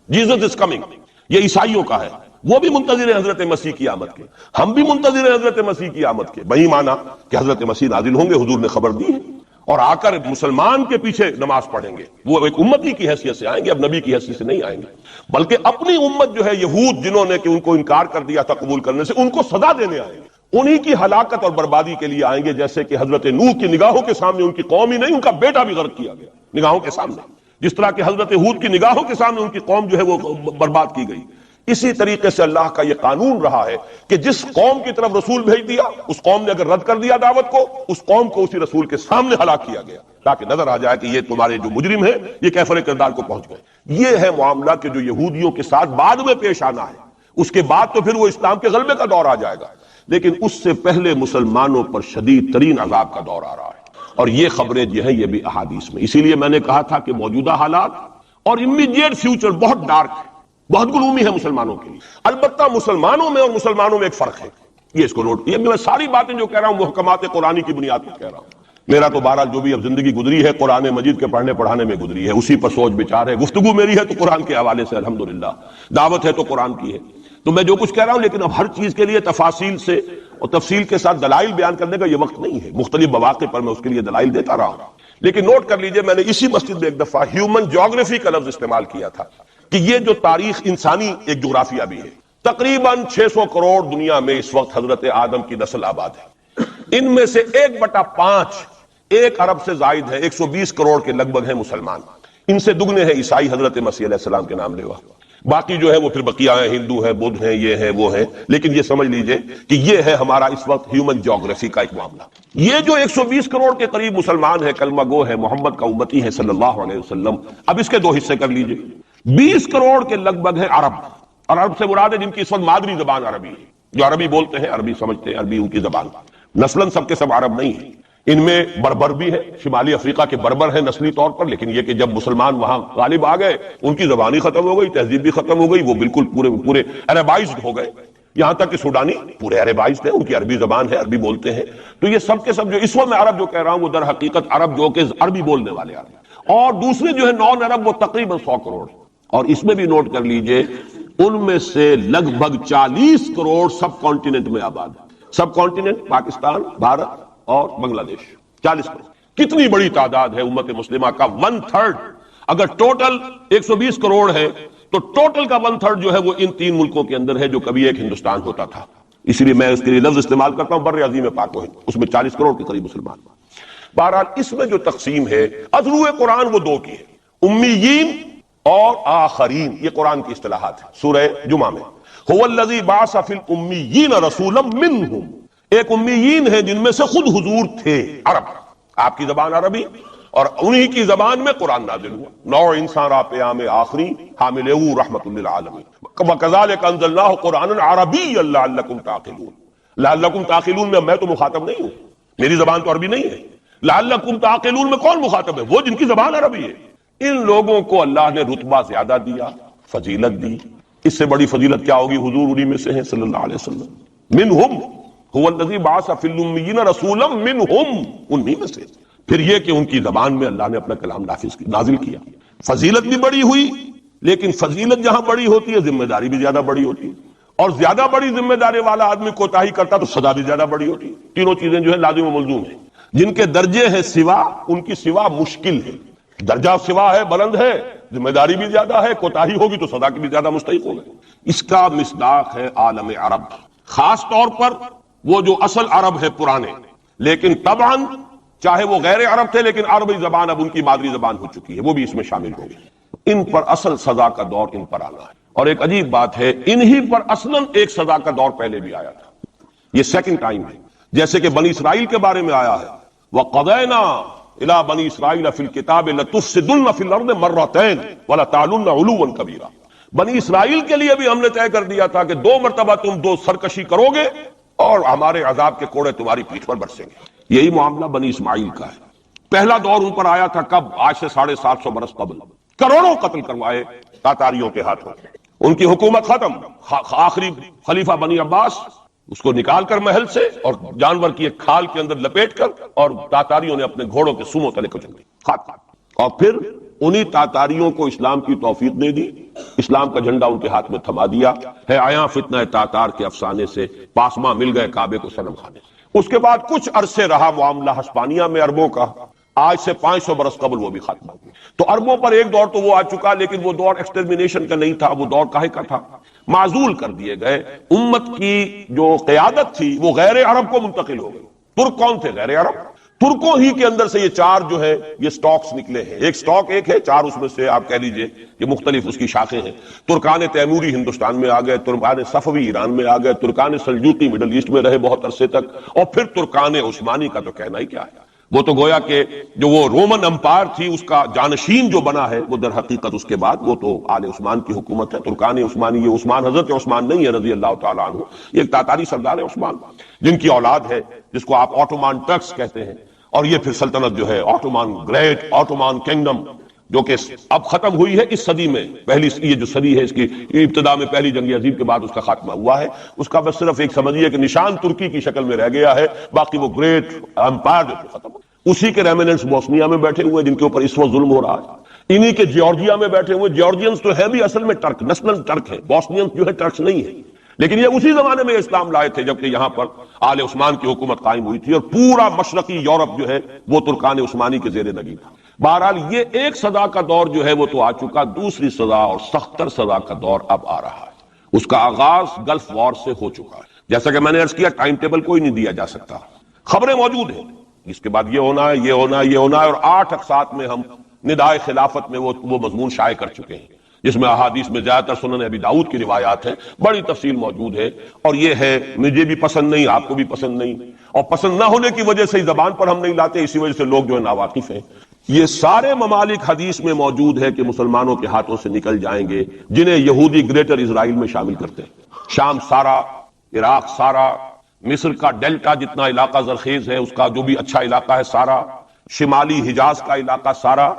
Jesus is coming, یہ عیسائیوں کا ہے، وہ بھی منتظر ہیں حضرت مسیح کی آمد کے، ہم بھی منتظر ہیں حضرت مسیح کی آمد کے۔ وہی مانا کہ حضرت مسیح نازل ہوں گے، حضور نے خبر دی ہے، اور آ کر مسلمان کے پیچھے نماز پڑھیں گے۔ وہ ایک امتی کی حیثیت سے آئیں گے، اب نبی کی حیثیت سے نہیں آئیں گے، بلکہ اپنی امت جو ہے یہود، جنہوں نے کہ ان کو انکار کر دیا تھا قبول کرنے سے، ان کو سزا دینے آئیں گے، انہی کی ہلاکت اور بربادی کے لیے آئیں گے، جیسے کہ حضرت نوح کی نگاہوں کے سامنے ان کی قوم ہی نہیں، ان کا بیٹا بھی غرق کیا گیا نگاہوں کے سامنے، جس طرح کہ حضرت ہود کی نگاہوں کے سامنے ان کی قوم جو ہے وہ برباد کی گئی۔ اسی طریقے سے اللہ کا یہ قانون رہا ہے کہ جس قوم کی طرف رسول بھیج دیا، اس قوم نے اگر رد کر دیا دعوت کو، اس قوم کو اسی رسول کے سامنے ہلاک کیا گیا، تاکہ نظر آ جائے کہ یہ تمہارے جو مجرم ہیں یہ کیفر کردار کو پہنچ گئے۔ یہ ہے معاملہ کہ جو یہودیوں کے ساتھ بعد میں پیش آنا ہے، اس کے بعد تو پھر وہ اسلام کے غلبے کا دور آ جائے گا، لیکن اس سے پہلے مسلمانوں پر شدید ترین عذاب کا دور آ رہا ہے، اور یہ خبریں جو ہیں یہ بھی احادیث میں۔ اسی لیے میں نے کہا تھا کہ موجودہ حالات اور امیڈیٹ فیوچر بہت ڈارک ہے، بہت گلومی ہے مسلمانوں کے لیے۔ البتہ مسلمانوں میں اور مسلمانوں میں ایک فرق ہے، یہ اس کو نوٹ، یہ میں ساری باتیں جو کہہ رہا ہوں محکمات قرآنی کی بنیاد پر کہہ رہا ہوں۔ میرا تو بہرحال جو بھی اب زندگی گزری ہے قرآن مجید کے پڑھنے پڑھانے میں گزری ہے، اسی پر سوچ بچار ہے، گفتگو میری ہے تو قرآن کے حوالے سے الحمدللہ، دعوت ہے تو قرآن کی ہے، تو میں جو کچھ کہہ رہا ہوں، لیکن اب ہر چیز کے لیے تفاصیل سے اور تفصیل کے ساتھ دلائل بیان کرنے کا یہ وقت نہیں ہے، مختلف مواقع پر میں اس کے لیے دلائل دیتا رہا ہوں، لیکن نوٹ کر لیجئے میں نے اسی مسجد میں ایک دفعہ ہیومن جیوگرافی کا لفظ استعمال کیا تھا کہ یہ جو تاریخ انسانی ایک جغرافیہ بھی ہے، تقریباً 600 کروڑ دنیا میں اس وقت حضرت آدم کی نسل آباد ہے، ان میں سے 1/5 1 ارب سے زائد ہے، 120 کروڑ کے لگ بھگ ہیں مسلمان، ان سے دگنے ہیں عیسائی حضرت مسیح علیہ السلام کے نام لیوا، باقی جو ہے وہ پھر بقیہ ہیں، ہندو ہیں، بدھ ہیں، یہ ہیں وہ ہیں، لیکن یہ سمجھ لیجئے کہ یہ ہے ہمارا اس وقت ہیومن جیوگرافی کا ایک معاملہ۔ یہ جو 120 کروڑ کے قریب مسلمان ہیں، کلمہ گو ہے، محمد کا امتی ہے صلی اللہ علیہ وسلم، اب اس کے 2 حصے کر لیجئے، 20 کروڑ کے لگ بھگ ہے عرب، اور عرب سے مراد ہے جن کی اس وقت مادری زبان عربی ہے، جو عربی بولتے ہیں، عربی سمجھتے ہیں، عربی ان کی زبان، نسلاً سب کے سب عرب نہیں ہیں، ان میں بربر بھی ہے، شمالی افریقہ کے بربر ہیں نسلی طور پر، لیکن یہ کہ جب مسلمان وہاں غالب آ گئے ان کی زبان ہی ختم ہو گئی، تہذیب بھی ختم ہو گئی، وہ بالکل پورے عربائزڈ ہو گئے، یہاں تک کہ سوڈانی پورے عربائزڈ ہیں، ان کی عربی زبان ہے، عربی بولتے ہیں، تو یہ سب کے سب جو اس وقت میں عرب جو کہہ رہا ہوں وہ در حقیقت عرب جو کہ عربی بولنے والے عرب، اور دوسرے جو ہے نان عرب وہ تقریباً 100 کروڑ، اور اس میں بھی نوٹ کر لیجئے ان میں سے لگ بھگ 40 کروڑ سب کانٹیننٹ میں آباد ہے، سب کانٹیننٹ پاکستان، بھارت اور بنگلہ دیش، 40 کروڑ، کتنی بڑی تعداد ہے امت مسلمہ کا 1/3، اگر ٹوٹل 120 کروڑ ہے تو ٹوٹل کا 1/3 جو ہے وہ ان 3 ملکوں کے اندر ہے جو کبھی ایک ہندوستان ہوتا تھا، اسی لیے میں اس کے لیے لفظ استعمال کرتا ہوں بر عظیم پاک و ہند، اس میں 40 کروڑ کے قریب مسلمان۔ بہرحال اس میں جو تقسیم ہے اضروع قرآن وہ 2 کی ہے، امیین اور آخرین، یہ قرآن کی اصطلاحات ہے سورہ جمعہ میں، هو الذی بعث فی الامیین رسولا منہم، ایک امیین ہیں جن میں سے خود حضور تھے، عرب، آپ کی زبان عربی، اور انہی کی زبان میں قرآن نازل ہوا، نوع انسان را پیام آخری حامل رحمت للعالمین، وکذالک انزلناہ قرآنا عربیا لعلکم تعقلون، لعلکم تعقلون میں تو مخاطب نہیں ہوں، میری زبان تو عربی نہیں ہے، لعلکم تعقلون میں کون مخاطب ہے؟ وہ جن کی زبان عربی ہے۔ ان لوگوں کو اللہ نے رتبہ زیادہ دیا، فضیلت دی، اس سے بڑی فضیلت کیا ہوگی؟ حضور انہی میں سے ہیں صلی اللہ علیہ وسلم، منہم هو الذی بعث فی الامیین رسولا منہم، انہی میں سے، پھر یہ کہ ان کی زبان میں اللہ نے اپنا کلام نازل کیا، فضیلت بھی بڑی ہوئی، لیکن فضیلت جہاں بڑی ہوتی ہے ذمہ داری بھی زیادہ بڑی ہوتی ہے، اور زیادہ بڑی ذمہ داری والا آدمی کوتاہی کرتا تو سزا بھی زیادہ بڑی ہوتی ہے، تینوں چیزیں جو ہے لازم و ملزوم ہیں، جن کے درجے ہیں سوا، ان کی سوا مشکل ہے، درجہ سوا ہے، بلند ہے، ذمہ داری بھی زیادہ ہے، کوتاہی ہوگی تو سزا کی بھی زیادہ مستحق ہوگی۔ اس کا مصداق ہے عالم عرب، خاص طور پر وہ جو اصل عرب ہے پرانے، لیکن طبعاً چاہے وہ غیر عرب تھے لیکن عربی زبان اب ان کی مادری زبان ہو چکی ہے، وہ بھی اس میں شامل ہو گئی، ان پر اصل سزا کا دور ان پر آنا ہے، اور ایک عجیب بات ہے انہی پر اصلاً ایک سزا کا دور پہلے بھی آیا تھا، یہ سیکنڈ ٹائم ہے، جیسے کہ بنی اسرائیل کے بارے میں آیا ہے، وَقَضَيْنَا إِلَىٰ بَنِي إِسْرَائِيلَ فِي الْكِتَابِ لَتُفْسِدُنَّ فِي الْأَرْضِ مَرَّتَيْنِ وَلَتَعْلُنَّ عُلُوًّا كَبِيرًا، بنی اسرائیل کے لیے بھی ہم نے طے کر دیا تھا کہ 2 مرتبہ تم 2 سرکشی کرو گے اور ہمارے عذاب کے کوڑے تمہاری پیٹھ پر برسیں گے۔ یہی معاملہ بنی اسماعیل کا ہے، پہلا دور ان پر آیا تھا کب؟ آج سے 750 برس قبل، کروڑوں قتل کروائے تاتاریوں کے ہاتھوں، ان کی حکومت ختم، آخری خلیفہ بنی عباس اس کو نکال کر محل سے اور جانور کی ایک کھال کے اندر لپیٹ کر، اور تاتاریوں نے اپنے گھوڑوں کے سموں تلے کچل دی، اور پھر انہی تاتاریوں کو اسلام کی توفیق دے دی، اسلام کا جھنڈا ان کے ہاتھ میں تھما دیا ہے، آیا فتنہ تاتار کے افسانے سے پاسماں مل گئے کعبے کو صنم خانے۔ اس کے بعد کچھ عرصے رہا معاملہ ہسپانیہ میں عربوں کا، آج سے 500 برس قبل وہ بھی ختم ہو گئی، تو عربوں پر ایک دور تو وہ آ چکا، لیکن وہ دور ایکسٹرمینیشن کا نہیں تھا، وہ دور کاہے کا تھا؟ معزول کر دیے گئے، امت کی جو قیادت تھی وہ غیر عرب کو منتقل ہو گئی۔ ترک کون تھے؟ غیر عرب، ترکوں ہی کے اندر سے یہ 4 جو ہے یہ سٹاکس نکلے ہیں، ایک سٹاک ایک ہے، 4 اس میں سے آپ کہہ لیجئے یہ مختلف اس کی شاخیں ہیں۔ ترکان تیموری ہندوستان میں آ گئے، ترکان صفوی ایران میں آ گئے، ترکان سلجوقی مڈل ایسٹ میں رہے بہت عرصے تک، اور پھر ترکان عثمانی کا تو کہنا ہی کیا ہے، وہ تو گویا کہ جو وہ رومن امپائر تھی اس کا جانشین جو بنا ہے وہ در حقیقت اس کے بعد وہ تو آل عثمان کی حکومت ہے۔ ترکان عثمانی، یہ عثمان حضرت عثمان نہیں ہے رضی اللہ تعالیٰ عنہ، یہ ایک تاتاری سردار ہے عثمان، جن کی اولاد ہے جس کو آپ آٹومان ٹرکس کہتے ہیں، اور یہ پھر سلطنت جو ہے آٹومان گریٹ آٹومان کنگڈم جو کہ اب ختم ہوئی ہے اس صدی میں، پہلی یہ جو صدی ہے اس کی ابتدا میں پہلی جنگ عظیم کے بعد اس کا خاتمہ ہوا ہے، اس کا بس صرف ایک سمجھیے کہ نشان ترکی کی شکل میں رہ گیا ہے، باقی وہ گریٹ امپائر جو ختم ہو۔ اسی کے ریمننٹس بوسنیا میں بیٹھے ہوئے جن کے اوپر اس وقت ظلم ہو رہا ہے، انہی کے جارجیا میں بیٹھے ہوئے، جارجینز تو ہے بھی اصل میں ٹرک، نسل ٹرک ہے، بوسنینز جو ہے ٹرکس نہیں ہے، لیکن یہ اسی زمانے میں اسلام لائے تھے جبکہ یہاں پر آل عثمان کی حکومت قائم ہوئی تھی اور پورا مشرقی یورپ جو ہے وہ ترکان عثمانی کے زیر نگین تھا۔ بہرحال یہ ایک صدا کا دور جو ہے وہ تو آ چکا، دوسری صدا اور سختر صدا کا دور اب آ رہا ہے۔ اس کا آغاز گلف وار سے ہو چکا ہے۔ جیسا کہ میں نے عرض کیا، ٹائم ٹیبل کوئی نہیں دیا جا سکتا، خبریں موجود ہیں اس کے بعد یہ ہونا ہے، یہ ہونا ہے، یہ ہونا ہے، اور 8 اقساط میں ہم ندائے خلافت میں وہ مضمون شائع کر چکے ہیں جس میں احادیث میں زیادہ تر سنن ابی داؤد کی روایات ہیں، بڑی تفصیل موجود ہے۔ اور یہ ہے مجھے بھی پسند نہیں، آپ کو بھی پسند نہیں، اور پسند نہ ہونے کی وجہ سے زبان پر ہم نہیں لاتے، اسی وجہ سے لوگ جو ہے ناواقف ہیں۔ یہ سارے ممالک حدیث میں موجود ہے کہ مسلمانوں کے ہاتھوں سے نکل جائیں گے جنہیں یہودی گریٹر اسرائیل میں شامل کرتے ہیں۔ شام سارا، عراق سارا، مصر کا ڈیلٹا جتنا علاقہ زرخیز ہے اس کا جو بھی اچھا علاقہ ہے سارا، شمالی حجاز کا علاقہ سارا،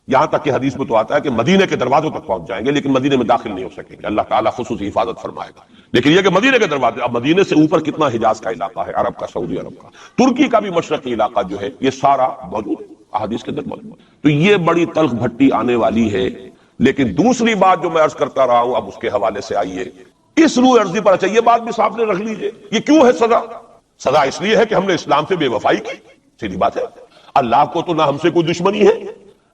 یہاں تک کہ حدیث میں تو آتا ہے کہ مدینے کے دروازوں تک پہنچ جائیں گے لیکن مدینے میں داخل نہیں ہو سکیں گے، اللہ تعالیٰ خصوصی حفاظت فرمائے گا۔ لیکن یہ کہ مدینے کے دروازے، اب مدینے سے اوپر کتنا حجاز کا علاقہ ہے، عرب کا، سعودی عرب کا، ترکی کا بھی مشرقی علاقہ جو ہے، یہ سارا موجود ہے احادیث کے اندر موجود ہے۔ تو یہ بڑی تلخ بھٹی آنے والی ہے۔ لیکن دوسری بات جو میں عرض کرتا رہا ہوں، اب اس کے حوالے سے آئیے اس روح عرضی پر، اچھا یہ بات بھی صاحب نے رکھ لیجئے، یہ کیوں ہے سزا؟ سزا اس لیے ہے کہ ہم نے اسلام سے بے وفائی کی، سیدھی بات ہے۔ اللہ کو تو نہ ہم سے کوئی دشمنی ہے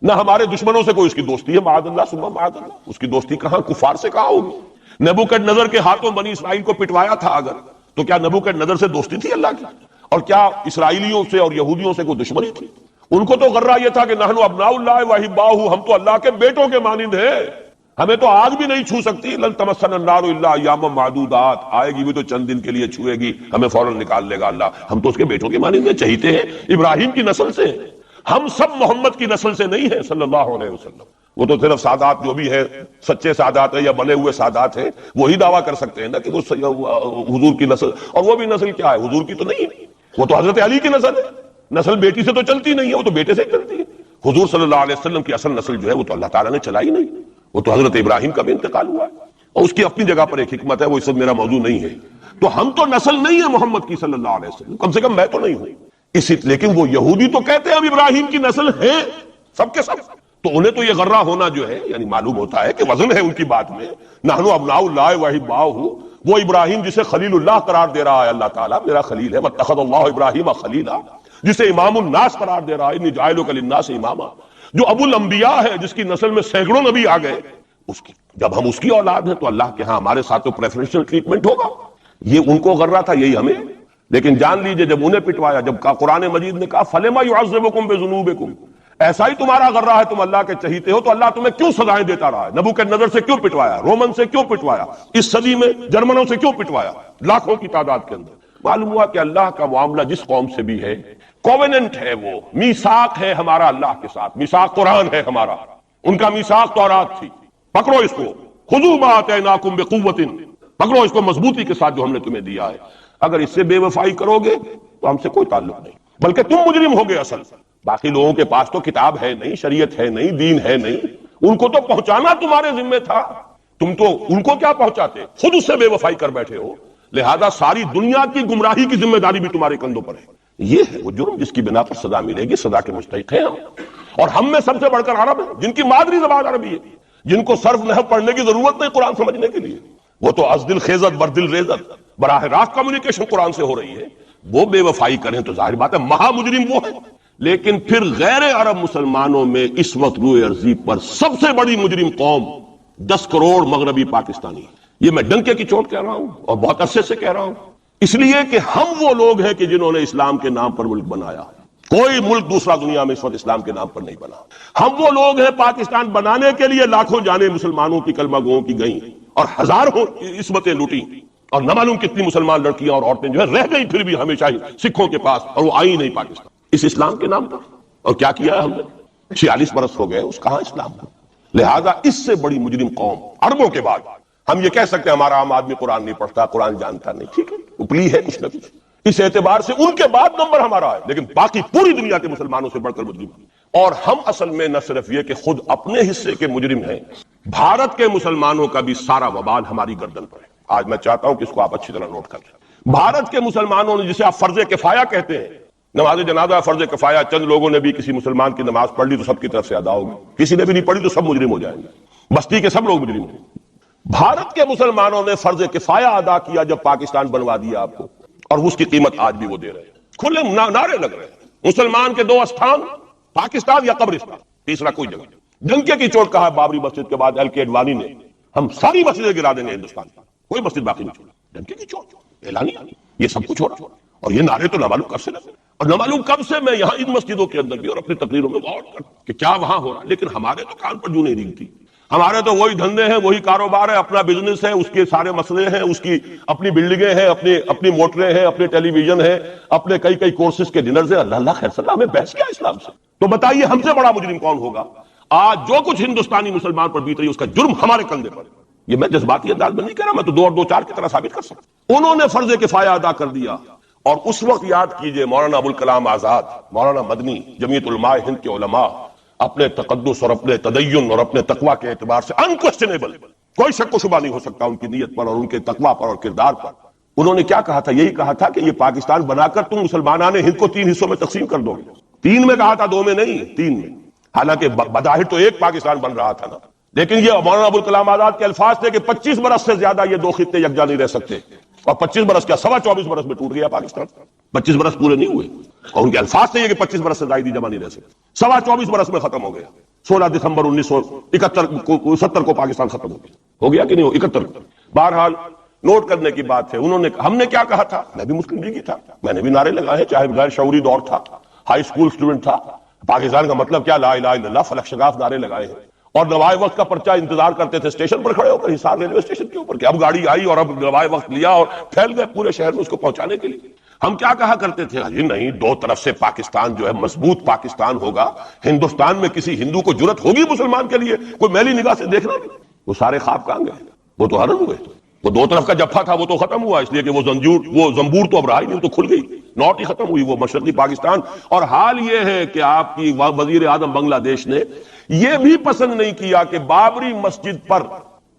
نہ ہمارے دشمنوں سے کوئی اس کی دوستی ہے، معاذ اللہ ثم معاذ اللہ۔ اس کی دوستی کہاں، کفار سے کہاں ہوگی؟ نبوکدنضر کے ہاتھوں بنی اسرائیل کو پٹوایا تھا اگر، تو کیا نبوکدنضر سے دوستی تھی اللہ کی؟ اور کیا اسرائیلیوں سے اور یہودیوں سے کوئی دشمنی تھی؟ ان کو تو غرہ یہ تھا کہ نحن ابناء اللہ واحباؤہ، ہم تو اللہ کے بیٹوں کے مانند ہیں، ہمیں تو آگ بھی نہیں چھو سکتی، لن تمسنا النار الا ایاما معدودات، آئے گی بھی تو چند دن کے لیے چھوئے گی، ہمیں فوراً نکال لے گا اللہ، ہم تو اس کے بیٹوں کے مانند ہیں، چہیتے ہیں، ابراہیم کی نسل سے، ہم سب محمد کی نسل سے نہیں ہیں صلی اللہ علیہ وسلم۔ وہ تو صرف سادات جو بھی ہے، سچے سادات ہیں یا بنے ہوئے سادات ہیں، وہی دعویٰ کر سکتے ہیں نا کہ وہ حضور کی نسل، اور وہ بھی نسل کیا ہے، حضور کی تو نہیں، وہ تو حضرت علی کی نسل ہے۔ نسل بیٹی سے تو چلتی نہیں ہے، وہ تو بیٹے سے چلتی ہے۔ حضور صلی اللہ علیہ وسلم کی اصل نسل جو ہے وہ تو اللہ تعالیٰ نے چلائی نہیں، وہ تو حضرت ابراہیم کا بھی انتقال ہوا ہے، اور اس کی اپنی جگہ پر ایک حکمت ہے، وہ اس وقت میرا موضوع نہیں ہے۔ تو ہم تو نسل نہیں ہے محمد کی صلی اللہ علیہ وسلم، کم سے کم میں تو نہیں ہوں اسی، لیکن وہ یہودی تو کہتے ہیں ہم ابراہیم کی نسل ہیں، سب کے سب، تو انہیں تو یہ غرہ ہونا جو ہے، یعنی معلوم ہوتا ہے کہ وزن ہے ان کی بات میں، نحن ابناء اللہ واحباؤہ، وہ ابراہیم جسے خلیل اللہ قرار دے رہا ہے اللہ تعالیٰ، میرا خلیل ہے، واتخذ اللہ ابراہیم خلیلا، جسے امام الناس قرار دے رہا ہے، انی جاعلک للناس اماما، جو ابو الانبیاء ہے، جس کی نسل میں سینکڑوں نبی آ گئے، اس کی، جب ہم اس کی اولاد ہیں تو اللہ کے ہاں ہمارے ساتھ تو پریفرنشل ٹریٹمنٹ ہوگا۔ یہ ان کو غرہ تھا، یہی ہمیں۔ لیکن جان لیجئے جب انہیں پٹوایا، جب قرآن مجید نے کہا فَلِمَ يُعَذِّبُكُم بِذُنُوبِكُم، ایسا ہی تمہارا غرہ ہے، تم اللہ کے چہیتے ہو تو اللہ تمہیں کیوں سزائیں دیتا رہا ہے؟ نبوکدنضر سے کیوں پٹوایا، رومن سے کیوں پٹوایا، اس صدی میں جرمنوں سے کیوں پٹوایا، لاکھوں کی تعداد کے اندر؟ معلوم ہوا کہ اللہ کا معاملہ جس قوم سے بھی ہے، کووننٹ ہے، وہ میثاق ہے ہمارا اللہ کے ساتھ، میثاق قرآن ہے ہمارا، ان کا میثاق تورات تھی، پکڑو اس کو، خذوا ما آتیناکم بقوۃ، پکڑو اس کو مضبوطی کے ساتھ جو ہم نے تمہیں دیا ہے۔ اگر اس سے بے وفائی کرو گے تو ہم سے کوئی تعلق نہیں، بلکہ تم مجرم ہوگے اصل۔ باقی لوگوں کے پاس تو کتاب ہے نہیں، شریعت ہے نہیں، دین ہے نہیں، ان کو تو پہنچانا تمہارے ذمہ تھا، تم تو ان کو کیا پہنچاتے، خود اس سے بے وفائی کر بیٹھے ہو، لہذا ساری دنیا کی گمراہی کی ذمہ داری بھی تمہارے کندھوں پر ہے۔ یہ ہے وہ جرم جس کی بنا پر سزا ملے گی، سزا کے مستحق ہیں ہم، اور ہم میں سب سے بڑھ کر عرب ہیں جن کی مادری زبان عربی ہے، جن کو صرف نحو پڑھنے کی ضرورت نہیں قرآن سمجھنے کے لیے، وہ تو از دل خیزت بر دل ریزت، براہ راست کمیونیکیشن قرآن سے ہو رہی ہے۔ وہ بے وفائی کریں تو ظاہر بات ہے مہا مجرم وہ ہے۔ لیکن پھر غیر عرب مسلمانوں میں اس وقت روئے ارضی پر سب سے بڑی مجرم قوم 10 کروڑ مغربی پاکستانی، یہ میں ڈنکے کی چوٹ کہہ رہا ہوں اور بہت عرصے سے کہہ رہا ہوں، اس لیے کہ ہم وہ لوگ ہیں کہ جنہوں نے اسلام کے نام پر ملک بنایا، کوئی ملک دوسرا دنیا میں اس وقت اسلام کے نام پر نہیں بنا۔ ہم وہ لوگ ہیں، پاکستان بنانے کے لیے لاکھوں جانیں مسلمانوں کی، کلمہ گوؤں کی گئیں اور ہزاروں عصمتیں لوٹی، اور نہ معلوم کتنی مسلمان لڑکیاں اور عورتیں جو ہے رہ گئی پھر بھی ہمیشہ ہی سکھوں کے پاس، اور وہ آئی نہیں پاکستان اس اسلام کے نام پر۔ اور کیا کیا ہے ہم نے؟ 46 برس ہو گئے، اس کہاں اسلام پر۔ لہذا اس سے بڑی مجرم قوم عربوں کے بعد، ہم یہ کہہ سکتے ہیں ہمارا عام آدمی قرآن نہیں پڑھتا، قرآن جانتا نہیں، ٹھیک ہے، اپلی ہے کچھ نہ کچھ، اس اعتبار سے ان کے بعد نمبر ہمارا ہے، لیکن باقی پوری دنیا کے مسلمانوں سے بڑھ کر مجرم ہیں۔ اور ہم اصل میں نہ صرف یہ کہ خود اپنے حصے کے مجرم ہیں، بھارت کے مسلمانوں کا بھی سارا وبال ہماری گردن پر ہے۔ آج میں چاہتا ہوں کہ اس کو آپ اچھی طرح نوٹ کر لیں۔ بھارت کے مسلمانوں نے، جسے آپ فرض کفایہ کہتے ہیں، نماز جنازہ فرض کفایہ، چند لوگوں نے بھی کسی مسلمان کی نماز پڑھ لی تو سب کی طرف سے ادا ہوگی، کسی نے بھی نہیں پڑھی تو سب مجرم ہو جائیں گے، بستی کے سب لوگ مجرم ہیں۔ بھارت کے مسلمانوں نے فرض کفایہ ادا کیا جب پاکستان بنوا دیا آپ کو، اور اس کی قیمت آج بھی وہ دے رہے ہیں. کھلے نعرے لگ رہے ہیں، مسلمان کے دو استھان، پاکستان یا قبرستان، تیسرا کوئی جگہ نہیں. ڈنکے کی چوٹ کہا بابری مسجد کے بعد ایل کے اڈوانی نے، ہم ساری مسجدیں گرا دیں گے ہندوستان کی، کوئی مسجد باقی نہیں چھوڑا. ڈنکے کی چوٹ، اعلانیہ، یہ سب کچھ ہو رہا. اور یہ نعرے تو نامعلوم کب سے لگے، اور نامعلوم کب سے میں یہاں ان مسجدوں کے اندر بھی اور اپنی تقریروں میں غور کرتا کہ کیا وہاں ہو رہا ہے. لیکن ہمارے تو کان پر جو نہیں ریگتی، ہمارے تو وہی دھندے ہیں، وہی کاروبار ہے، اپنا بزنس ہے، اس کے سارے مسئلے ہیں، اس کی اپنی بلڈنگیں ہیں، اپنی موٹریں ہیں، اپنے ٹیلی ویژن ہے، اپنے کئی کورسز کے ڈنرز ہیں. اللہ خیر صلاح، ہمیں بحث کیا اسلام سے؟ تو بتائیے ہم سے بڑا مجرم کون ہوگا؟ آج جو کچھ ہندوستانی مسلمان پر بیت رہی ہے اس کا جرم ہمارے کندھے پر. یہ میں جذباتی انداز میں نہیں کہہ رہا، میں تو 2 اور 2 4 کی طرح ثابت کر سکتا. انہوں نے فرض کفایہ ادا کر دیا. اور اس وقت یاد کیجئے مولانا ابوالکلام آزاد، مولانا مدنی، جمعیت علماء ہند کے علماء اپنے تقدس اور اپنے تدین اور اپنے تقوی کے اعتبار سے انکوسچنیبل، کوئی شک و شبہ نہیں ہو سکتا ان کی نیت پر اور ان کے تقوی پر اور کردار پر. انہوں نے کیا کہا تھا؟ یہی کہا تھا کہ یہ پاکستان بنا کر تم مسلمانان ہند کو 3 حصوں میں تقسیم کر دو گے. 3 میں کہا تھا، 2 میں نہیں، 3 میں. حالانکہ بظاہر تو ایک پاکستان بن رہا تھا نا، لیکن یہ مولانا ابوالکلام آزاد کے الفاظ تھے کہ 25 برس سے زیادہ یہ 2 خطے یکجا نہیں رہ سکتے. اور 25 برس کیا، 24.25 برس میں ٹوٹ گیا پاکستان. 25 برس پورے نہیں ہوئے، اور ان کے الفاظ سے یہ کہ 25 برس سے زائد جمع نہیں رہ سکتے. 24.25 برس میں ختم ہو گیا. 16 دسمبر 1970 کو پاکستان ختم ہو گیا کہ نہیں ہو 71 کو. بہرحال نوٹ کرنے کی بات ہے. انہوں نے، ہم نے کیا کہا تھا؟ میں بھی مسلم لیگی تھا، میں نے بھی نعرے لگائے، چاہے غیر شعوری دور تھا، ہائی اسکول اسٹوڈنٹ تھا. پاکستان کا مطلب کیا، لا الہ الا اللہ، فلک شگاف نعرے لگائے ہیں. اور نوائے وقت کا پرچہ انتظار کرتے تھے اسٹیشن پر کھڑے ہو کر، حصار ریلوے اسٹیشن کے اوپر، کہ اب گاڑی آئی اور اب نوائے وقت لیا اور پھیل گئے پورے شہر میں اس کو پہنچانے کے لیے. ہم کیا کہا کرتے تھے؟ جی نہیں، 2 طرف سے پاکستان جو ہے مضبوط پاکستان ہوگا. ہندوستان میں کسی ہندو کو جرت ہوگی مسلمان کے لیے کوئی میلی نگاہ سے دیکھنا بھی؟ وہ سارے خواب کہاں گئے؟ وہ تو حرم ہوئے. وہ 2 طرف کا جفا تھا وہ تو ختم ہوا، اس لیے کہ وہ زنبور تو اب رہا ہی نہیں، تو کھل گئی، نوٹ ہی ختم ہوئی وہ مشرقی پاکستان. اور حال یہ ہے کہ آپ کی وزیر اعظم بنگلہ دیش نے یہ بھی پسند نہیں کیا کہ بابری مسجد پر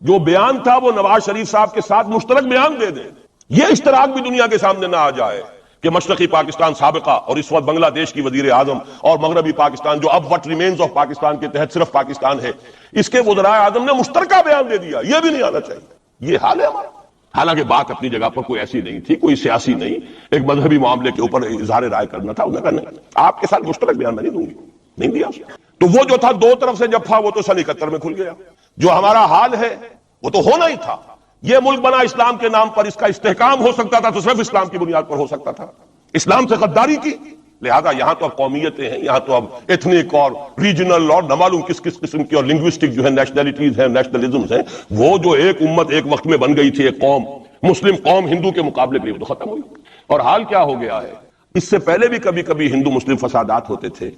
جو بیان تھا وہ نواز شریف صاحب کے ساتھ مشترک بیان دے دیں. یہ اشتراک بھی دنیا کے سامنے نہ آ جائے کہ مشرقی پاکستان سابقہ اور اس وقت بنگلہ دیش کی وزیر اعظم اور مغربی پاکستان جو اب وٹ ریمینز آف پاکستان کے تحت صرف پاکستان ہے، اس کے وزرائے اعظم نے مشترکہ بیان دے دیا. یہ بھی نہیں آنا چاہیے. یہ حال ہے ہمارا. حالانکہ بات اپنی جگہ پر کوئی ایسی نہیں تھی، کوئی سیاسی نہیں، ایک مذہبی معاملے کے اوپر اظہار رائے کرنا تھا. انہوں نے کہا نہیں، آپ کے ساتھ مشترک بیان میں نہیں دوں گی، نہیں دیا. تو وہ جو تھا 2 طرف سے جفا، وہ تو سن 71 میں کھل گیا. جو ہمارا حال ہے وہ تو ہونا ہی تھا. یہ ملک بنا اسلام کے نام پر، اس کا استحکام ہو سکتا تھا تو صرف اسلام کی بنیاد پر ہو سکتا تھا. اسلام سے غداری کی، لہذا یہاں تو اب قومیتیں ہیں، یہاں تو اب ایتھنک اور ریجنل اور نہ معلوم کس قسم کی اور لنگوسٹک جو ہے نیشنلٹیز ہیں، نیشنلزمز ہیں. وہ جو ایک امت ایک وقت میں بن گئی تھی، ایک قوم، مسلم قوم ہندو کے مقابلے میں، وہ تو ختم ہوئی. اور حال کیا ہو گیا ہے؟ اس سے پہلے بھی کبھی کبھی ہندو مسلم فسادات ہوتے تھے.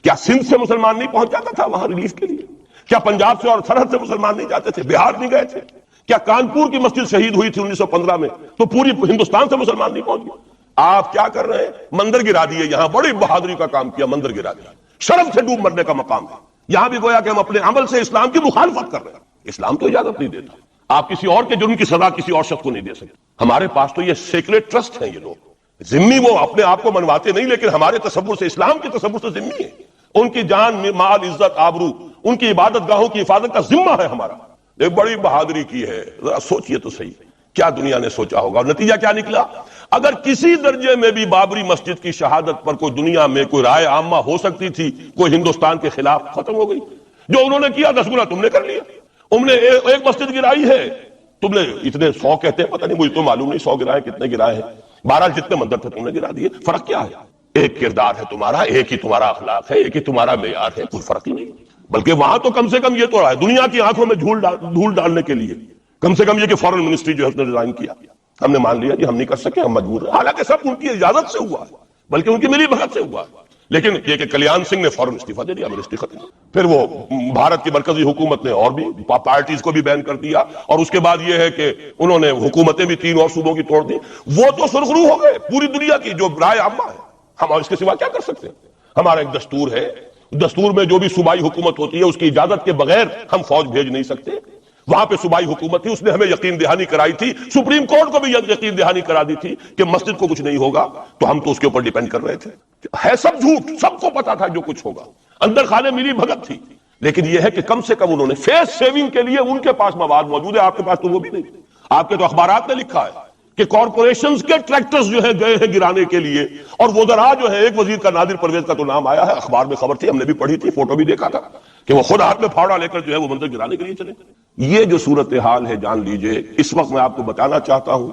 کیا سندھ سے مسلمان نہیں پہنچ جاتا تھا وہاں ریلیف کے لیے؟ کیا پنجاب سے اور سرحد سے مسلمان نہیں جاتے تھے؟ بہار نہیں گئے تھے؟ کیا کانپور کی مسجد شہید ہوئی تھی 1915 میں تو پوری ہندوستان سے مسلمان نہیں پہنچ گئے؟ آپ کیا کر رہے ہیں؟ مندر گرا دیے. یہاں بڑی بہادری کا کام کیا، مندر گرا دیا. شرم سے ڈوب مرنے کا مقام ہے. یہاں بھی گویا کہ ہم اپنے عمل سے اسلام کی مخالفت کر رہے ہیں. اسلام تو اجازت نہیں دیتا. آپ کسی اور کے جرم کی سزا کسی اور شخص کو نہیں دے سکتے. ہمارے پاس تو یہ سیکریٹ ٹرسٹ ہیں. یہ لوگ ذمہ وہ اپنے آپ کو منواتے نہیں، لیکن ہمارے تصور سے، اسلام کے تصور سے ذمہ ہے. ان کی جان، مال، عزت، آبرو، ان کی عبادت گاہوں کی حفاظت کا ذمہ ہے ہمارا. ایک بڑی بہادری کی ہے. ذرا سوچئے تو صحیح کیا دنیا نے سوچا ہوگا. اور نتیجہ کیا نکلا؟ اگر کسی درجے میں بھی بابری مسجد کی شہادت پر کوئی دنیا میں کوئی رائے عامہ ہو سکتی تھی کوئی ہندوستان کے خلاف، ختم ہو گئی. جو انہوں نے کیا 10 گنا تم نے کر لیا. تم نے ایک مسجد گرائی ہے، تم نے اتنے 100 کہتے ہیں، پتہ نہیں، مجھے تو معلوم نہیں 100 گرائے کتنے گرائے ہیں. بہرحال جتنے مندر تھے تم نے گرا دیے. فرق کیا ہے؟ ایک کردار ہے تمہارا، ایک ہی تمہارا اخلاق ہے، ایک ہی تمہارا معیار ہے، کوئی فرق ہی نہیں. بلکہ وہاں تو کم سے کم یہ تو رہا ہے دنیا کی آنکھوں میں دھول ڈالنے کے لیے، کم سے کم یہ کہ فارن منسٹری جو ہے اس نے ڈیزائن کیا. ہم نے مان لیا کہ ہم نہیں کر سکے، ہم مجبور ہیں. حالانکہ سب ان کی اجازت سے ہوا ہے، بلکہ ان کی ملی بھگت سے ہوا ہے. لیکن یہ کہ کلیان سنگھ نے فوراً استعفیٰ دے دیا، منسٹری ختم. پھر وہ بھارت کی مرکزی حکومت نے اور بھی پارٹیز کو بھی بین کر دیا. اور اس کے بعد یہ ہے کہ انہوں نے حکومتیں بھی 3 اور صوبوں کی توڑ دی. وہ تو سرخرو ہو گئے پوری دنیا کی جو رائے عامہ ہے. ہم اس کے سوا کیا کر سکتے ہیں؟ ہمارا ایک دستور ہے، دستور میں جو بھی صوبائی حکومت ہوتی ہے اس کی اجازت کے بغیر ہم فوج بھیج نہیں سکتے. وہاں پہ صوبائی حکومت تھی، اس نے ہمیں یقین دہانی کرائی تھی، سپریم کورٹ کو بھی یقین دہانی کرا دی تھی کہ مسجد کو کچھ نہیں ہوگا، تو ہم تو اس کے اوپر ڈیپینڈ کر رہے تھے. ہے سب جھوٹ، سب کو پتا تھا جو کچھ ہوگا. اندر خانے ملی بھگت تھی. لیکن یہ ہے کہ کم سے کم انہوں نے فیس سیونگ کے لیے ان کے پاس مواد موجود ہے، آپ کے پاس تو وہ بھی نہیں۔ آپ کے تو اخبارات نے لکھا ہے کہ کارپوریشنز کے ٹریکٹرز جو ہے گئے ہیں گرانے کے لیے، اور وزراء جو ہے، ایک وزیر کا نادر پرویز کا تو نام آیا ہے، اخبار میں خبر تھی، ہم نے بھی پڑھی تھی، فوٹو بھی دیکھا تھا کہ وہ خود ہاتھ میں پھاوڑا لے کر جو ہے وہ منظر گرانے کے لیے چلے۔ یہ جو صورتحال ہے جان لیجئے، اس وقت میں آپ کو بتانا چاہتا ہوں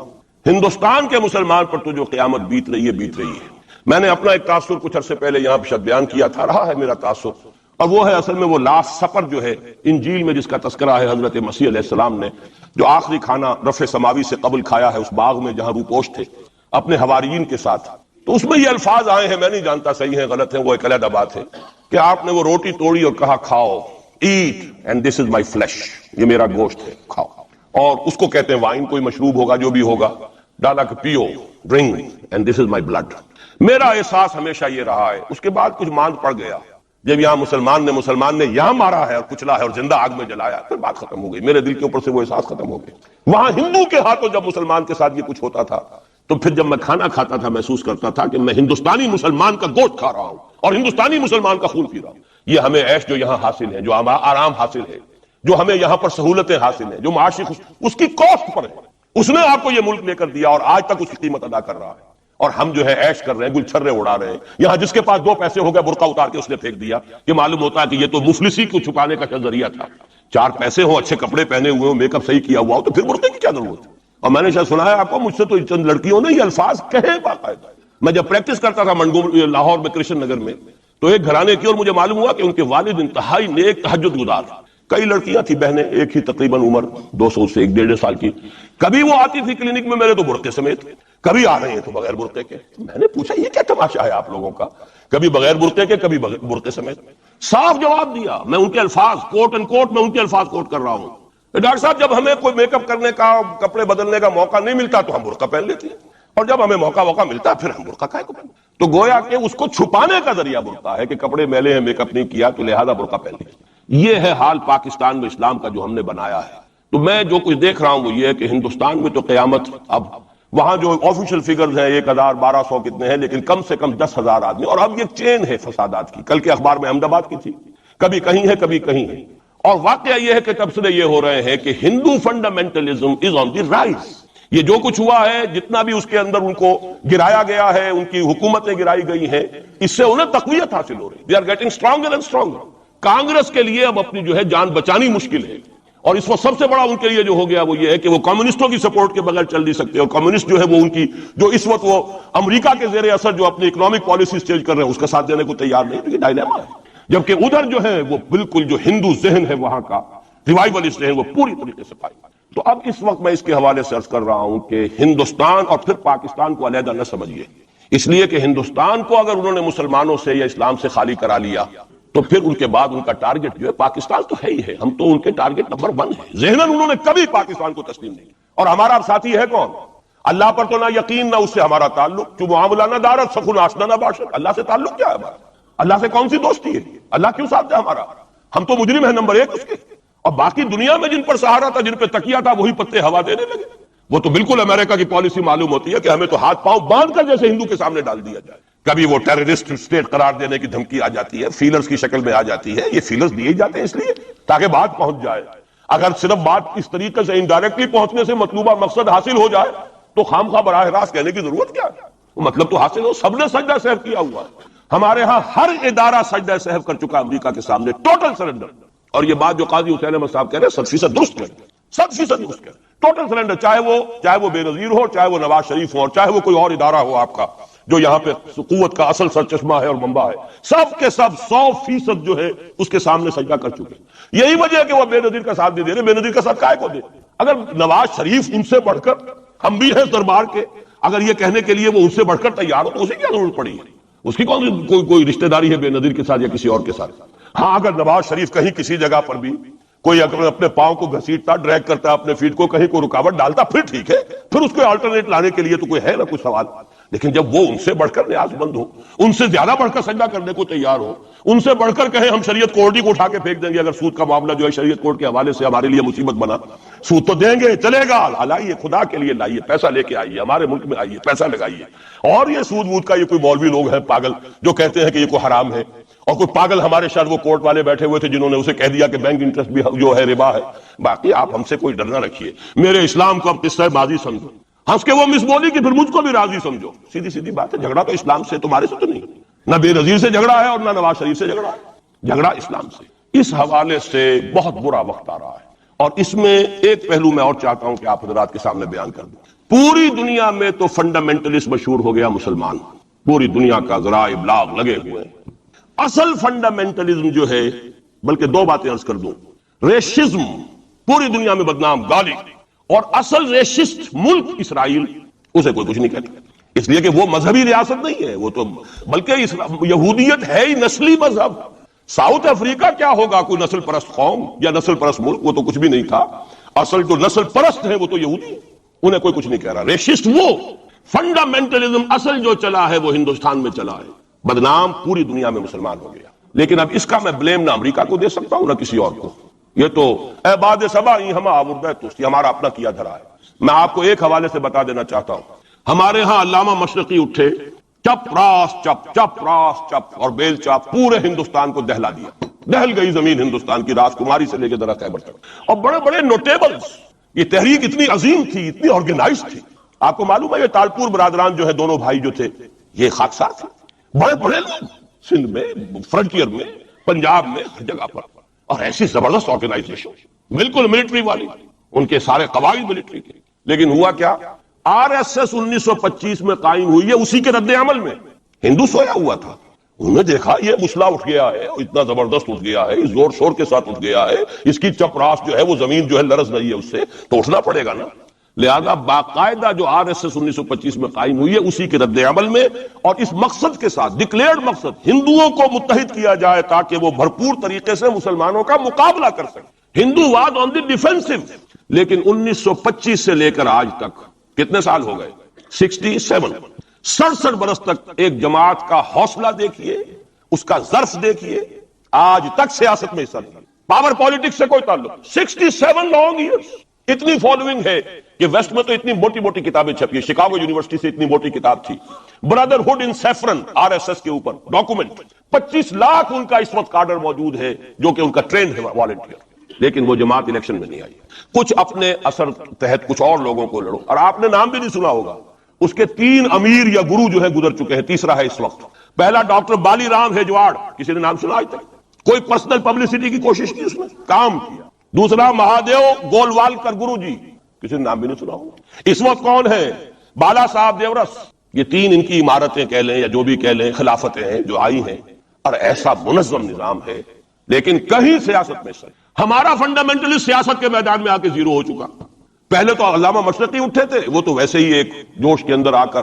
ہندوستان کے مسلمان پر تو جو قیامت بیت رہی ہے۔ میں نے اپنا ایک تاثر کچھ عرصے پہلے یہاں پہ بیان کیا تھا، رہا ہے میرا تاثر، اور وہ ہے اصل میں وہ لاسٹ سپر جو ہے انجیل میں جس کا تذکرہ ہے حضرت مسیح علیہ السلام نے جو آخری کھانا رفع سماوی سے قبل کھایا ہے اس باغ میں جہاں روپوش تھے اپنے حواریین کے ساتھ۔ تو اس میں یہ الفاظ آئے ہیں، میں نہیں جانتا صحیح ہیں غلط ہیں، وہ ایک علیحدہ بات ہے، کہ آپ نے وہ روٹی توڑی اور کہا کھاؤ، eat and this is my flesh, یہ میرا گوشت ہے، کھاؤ، اور اس کو کہتے ہیں وائن، کوئی مشروب ہوگا جو بھی ہوگا، ڈالا کہ پیو، drink and this is my blood. میرا احساس ہمیشہ یہ رہا ہے، اس کے بعد کچھ ماند پڑ گیا، جب یہاں مسلمان نے یہاں مارا ہے اور کچلا ہے اور زندہ آگ میں جلایا، پھر بات ختم ہو گئی، میرے دل کے اوپر سے وہ احساس ختم ہو گئے۔ وہاں ہندو کے ہاتھوں جب مسلمان کے ساتھ یہ کچھ ہوتا تھا تو پھر جب میں کھانا کھاتا تھا محسوس کرتا تھا کہ میں ہندوستانی مسلمان کا گوشت کھا رہا ہوں اور ہندوستانی مسلمان کا خون پی رہا ہوں۔ یہ ہمیں عیش جو یہاں حاصل ہے، جو آرام حاصل ہے، جو ہمیں یہاں پر سہولتیں حاصل ہیں، جو معاشی اس کی کاسٹ پر ہے، اس نے آپ کو یہ ملک لے کر دیا اور آج تک اس کی قیمت ادا کر رہا ہے، اور ہم جو ہے عیش کر رہے ہیں، گل چھرے اڑا رہے ہیں۔ یہاں جس کے پاس 2 پیسے ہو گئے برقع اتار کے اس نے پھینک دیا، کہ معلوم ہوتا ہے کہ یہ تو مفلسی کو چھپانے کا ذریعہ تھا۔ 4 پیسے ہو، اچھے کپڑے پہنے ہوئے ہو، میک اپ صحیح کیا ہوا ہو، تو پھر برقعے کی کیا ضرورت ہے؟ اور میں نے شاید سنا ہے آپ کو، مجھ سے تو چند لڑکیوں نے یہ الفاظ کہے باقاعدہ۔ میں جب پریکٹس کرتا تھا لاہور میں کرشن نگر میں، تو ایک گھرانے کی، اور مجھے معلوم ہوا کہ ان کے والد انتہائی نیک تہجد گزار، کئی لڑکیاں تھی بہنیں، ایک ہی تقریباً عمر 200 سے 1.5 سال کی، کبھی وہ آتی تھی کلینک میں میرے تو برقعے سمیت، کبھی آ رہے ہیں تو بغیر برقعے کے۔ میں نے پوچھا یہ کیا تماشا ہے آپ لوگوں کا، کبھی بغیر برقعے کے کبھی برقعے سمیت۔ صاف جواب دیا، میں ان کے الفاظ کوٹ اینڈ کوٹ میں ان کے الفاظ کوٹ کر رہا ہوں، ڈاکٹر صاحب جب ہمیں کوئی میک اپ کرنے کا، کپڑے بدلنے کا موقع نہیں ملتا تو ہم برقع پہن لیتے ہیں، اور جب ہمیں موقع ملتا پھر ہم برقع کائے کو پہنتے۔ تو گویا کہ اس کو چھپانے کا ذریعہ برقع ہے کہ کپڑے میلے ہیں، میک اپ نہیں کیا تو لہذا برقع پہن لیا۔ یہ ہے حال پاکستان میں اسلام کا جو ہم نے بنایا ہے۔ تو میں جو کچھ دیکھ رہا ہوں وہ یہ ہے کہ ہندوستان میں تو قیامت، اب وہاں جو آفیشیل فگرز ہیں 1000 1200 کتنے ہیں، لیکن کم سے کم 10,000 آدمی، اور اب یہ چین ہے فسادات کی۔ کل کے اخبار میں احمد آباد کی تھی، کبھی کہیں ہے کبھی کہیں ہے، اور واقعہ یہ ہے کہ تبصرے یہ ہو رہے ہیں کہ ہندو فنڈامنٹلزم از آن دی رائز۔ یہ جو کچھ ہوا ہے، جتنا بھی اس کے اندر ان کو گرایا گیا ہے، ان کی حکومتیں گرائی گئی ہیں، اس سے انہیں تقویت حاصل ہو رہی ہے۔ They are getting stronger and stronger. Congress کے لیے اب اپنی جو ہے جان بچانی مشکل ہے، اور اس وقت سب سے بڑا ان کے لیے جو ہو گیا وہ یہ ہے کہ وہ کمیونسٹوں کی سپورٹ کے بغیر چل نہیں سکتے، اور کمیونسٹ جو ہے وہ ان کی جو اس وقت وہ امریکہ کے زیر اثر جو اپنی اکنامک پالیسیز چینج کر رہے ہیں اس کا ساتھ دینے کو تیار نہیں۔ تو یہ ڈائلیما ہے، جبکہ ادھر جو ہے وہ بالکل جو ہندو ذہن ہے وہاں کا ریوائولسٹ ذہن وہ پوری طریقے سے پائے گا۔ تو اب اس وقت میں اس کے حوالے سے عرض کر رہا ہوں کہ ہندوستان اور پھر پاکستان کو علیحدہ نہ سمجھیے، اس لیے کہ ہندوستان کو اگر انہوں نے مسلمانوں سے یا اسلام سے خالی کرا لیا تو پھر ان کے بعد ان کا ٹارگٹ جو ہے پاکستان تو ہے ہی ہے، ہم تو ان کے ٹارگٹ نمبر 1 ہیں۔ ذہناً انہوں نے کبھی پاکستان کو تسلیم نہیں، اور ہمارا اب ساتھی ہے کون؟ اللہ پر تو نہ یقین نہ اس سے ہمارا تعلق، جو معاملہ نہ دارت سخن آشنا نہ باشد۔ اللہ سے تعلق کیا ہے ہمارا؟ اللہ سے کون سی دوستی ہے؟ اللہ کیوں ساتھ ہے ہمارا؟ ہم تو مجرم ہیں نمبر 1 اس کے، اور باقی دنیا میں جن پر سہارا تھا، جن پہ تکیہ تھا، وہی پتے ہوا دینے لگے۔ وہ تو بالکل امریکہ کی پالیسی معلوم ہوتی ہے کہ ہمیں تو ہاتھ پاؤں باندھ کر جیسے ہندو کے سامنے ڈال دیا جائے۔ کبھی وہ ٹیررسٹ اسٹیٹ قرار دینے کی دھمکی آ جاتی ہے، فیلرز کی شکل میں آ جاتی ہے۔ یہ فیلرز دیے جاتے ہیں اس لیے تاکہ بات پہنچ جائے۔ اگر صرف بات اس طریقے سے انڈائریکٹلی پہنچنے سے مطلوبہ مقصد حاصل ہو جائے تو خامخواہ براہ راست کہنے کی ضرورت کیا ہے؟ مطلب تو حاصل ہو۔ سب نے سجدہ سہو کیا ہوا ہے، ہمارے ہاں ہر ادارہ سجدہ سہو کر چکا امریکہ کے سامنے، ٹوٹل سرنڈر۔ اور یہ بات جو قاضی حسین احمد صاحب کہہ رہے ہیں 100% درست ہے، 100% درست ہے، ٹوٹل سرنڈر، چاہے وہ بے نظیر ہو، چاہے وہ نواز شریف ہو، اور چاہے وہ کوئی اور ادارہ ہو آپ کا جو یہاں پہ قوت کا اصل سرچشمہ ہے اور منبع ہے، سب کے سب 100% جو ہے اس کے سامنے سجدہ کر چکے ہیں۔ یہی وجہ ہے کہ وہ بے نظیر کا ساتھ نہیں دے رہے۔ بے نظیر کا ساتھ کائے کو دے؟ اگر نواز شریف ان سے بڑھ کر، ہم بھی ہیں دربار کے، اگر یہ کہنے کے لیے وہ ان سے بڑھ کر تیار ہو تو اسے کیا ضرورت پڑی ہے؟ اس کی کوئی رشتہ داری ہے بے نظیر کے ساتھ یا کسی اور کے ساتھ؟ ہاں اگر نواز شریف کہیں کسی جگہ پر بھی کوئی اپنے پاؤں کو گھسیٹتا، ڈریگ کرتا اپنے فیٹ کو، کہیں کوئی رکاوٹ ڈالتا، پھر ٹھیک ہے، پھر اس کو آلٹرنیٹ لانے کے لیے تو کوئی ہے نہ کوئی سوال۔ لیکن جب وہ ان سے بڑھ کر نیاز مند ہو، ان سے زیادہ بڑھ کر سجدہ کرنے کو تیار ہو، ان سے بڑھ کر کہیں ہم شریعت کوڈ ہی کو اٹھا کے پھینک دیں گے، اگر سود کا معاملہ جو ہے شریعت کوڈ کے حوالے سے ہمارے لیے مصیبت بنا، سود تو دیں گے، چلے گا، لائیے خدا کے لیے لائیے، پیسہ لے کے آئیے، ہمارے ملک میں آئیے، پیسہ لگائیے۔ اور یہ سود وود کا یہ کوئی مولوی لوگ ہیں پاگل جو کہتے ہیں کہ یہ کوئی حرام ہے، اور کوئی پاگل ہمارے شاید وہ کورٹ والے بیٹھے ہوئے تھے جنہوں نے اسے کہہ دیا کہ بینک انٹرسٹ بھی جو ہے ربا ہے. باقی آپ ہم سے کوئی ڈر نہ رکھیے. میرے اسلام کو اب قصہ ماضی سمجھو. ہنس کے وہ مس بولی کہ پھر مجھ کو بھی راضی سمجھو. سیدھی سیدھی بات ہے. جھگڑا تو اسلام سے تمہارے سے تو نہیں. نہ بے نظیر سے جھگڑا ہے اور نہ نواز شریف سے جھگڑا ہے. جھگڑا اسلام سے. اس حوالے سے بہت برا وقت آ رہا ہے. اور اس میں ایک پہلو میں اور چاہتا ہوں کہ آپ حضرات کے سامنے بیان کر دوں. پوری دنیا میں تو فنڈامنٹلسٹ مشہور ہو گیا مسلمان. پوری دنیا کا ذرائع ابلاغ لگے ہوئے ہیں. اصل فنڈامنٹلزم جو ہے، بلکہ دو باتیں عرض کر دوں. ریشزم پوری دنیا میں بدنام گالی، اور اصل ریشسٹ ملک اسرائیل، اسے کوئی کچھ نہیں کہتا. اس لیے کہ وہ مذہبی ریاست نہیں ہے، وہ تو بلکہ یہودیت ہے ہی نسلی مذہب. ساؤتھ افریقہ کیا ہوگا کوئی نسل پرست قوم یا نسل پرست ملک؟ وہ تو کچھ بھی نہیں تھا. اصل جو نسل پرست ہیں وہ تو یہودی ہیں، انہیں کوئی کچھ نہیں کہہ رہا. ریشسٹ وہ. فنڈامنٹلزم اصل جو چلا ہے وہ ہندوستان میں چلا ہے. بدنام پوری دنیا میں مسلمان ہو گیا. لیکن اب اس کا میں بلیم نہ امریکہ کو دے سکتا ہوں نہ کسی اور کو. یہ تو عباد سبا ہم آوردہ توستی، ہمارا اپنا کیا دھرا ہے. میں آپ کو ایک حوالے سے بتا دینا چاہتا ہوں. ہمارے ہاں علامہ مشرقی اٹھے، چپ راس چپ چپ راس چپ اور بیل چاپ پورے ہندوستان کو دہلا دیا. دہل گئی زمین ہندوستان کی، راج کماری سے لے کے درا خیبر تک. اور بڑے بڑے نوٹیبلز. یہ تحریک اتنی عظیم تھی، اتنی آرگنائز تھی. آپ کو معلوم ہے یہ تالپور برادران جو ہے، دونوں بھائی جو تھے، یہ خاکسار تھے. بڑے بڑے لوگ سندھ میں، فرنٹیئر میں، پنجاب میں، ہر جگہ پر. اور ایسی زبردست آرگنائزیشن، بالکل ملٹری والی. ان کے سارے قواعد ملٹری کے. لیکن ہوا کیا؟ آر ایس ایس 1925 میں قائم ہوئی ہے. اسی کے رد عمل میں ہندو سویا ہوا تھا. انہوں نے دیکھا یہ مسئلہ اٹھ گیا ہے، اتنا زبردست اٹھ گیا ہے، زور شور کے ساتھ اٹھ گیا ہے، اس کی چپراس جو ہے وہ زمین جو ہے لرز رہی ہے، اس سے تو اٹھنا پڑے گا نا. لہذا باقاعدہ جو آر ایس ایس 1925 میں قائم ہوئی ہے اسی کے رد عمل میں، اور اس مقصد کے ساتھ، ڈکلیئرڈ مقصد، ہندوؤں کو متحد کیا جائے تاکہ وہ بھرپور طریقے سے مسلمانوں کا مقابلہ کر سکیں. ہندو واز آن دی ڈیفینسو. لیکن 1925 سے لے کر آج تک کتنے سال ہو گئے؟ 67 برس تک ایک جماعت کا حوصلہ دیکھیے، اس کا ظرف دیکھیے. آج تک سیاست میں حصہ نہیں، پاور پالیٹکس سے کوئی تعلق. 67 لانگ ایئرس. اتنی فالوئنگ ہے کہ ویسٹ میں تو اتنی موٹی موٹی کتابیں چھپی. شکاگو یونیورسٹی سے اتنی موٹی کتاب تھی، بردرہڈ ان سیفرن، آر ایس ایس کے اوپر ڈاکومنٹ. 25 لاکھ ان کا اس وقت کارڈر موجود ہے جو کہ ان کا ٹرینڈ ہے والنٹیئر. لیکن وہ جماعت الیکشن میں نہیں آئی. کچھ اپنے اثر تحت کچھ اور لوگوں کو لڑو. اور آپ نے نام بھی نہیں سنا ہوگا، اس کے 3 امیر یا گرو جو ہے گزر چکے ہیں. تیسرا ہے اس وقت. پہلا ڈاکٹر بالی رام ہیجواڑ، کسی نے نام سنا آج تک؟ کوئی پرسنل پبلسٹی کی کوشش کی، اس میں کام کیا. دوسرا مہادیو گولوالکر گرو جی، کسی نے نام بھی نہیں سنا ہوگا. اس وقت کون ہے؟ بالا صاحب دیورس. یہ 3 ان کی عمارتیں کہہ لیں یا جو بھی کہہ لیں، خلافتیں ہیں جو آئی ہیں، اور ایسا منظم نظام ہے. لیکن کہیں سیاست میں سر ہمارا فنڈامنٹلی سیاست کے میدان میں آ کے زیرو ہو چکا. پہلے تو علامہ مشرقی اٹھے تھے، وہ تو ویسے ہی ایک جوش کے اندر آ کر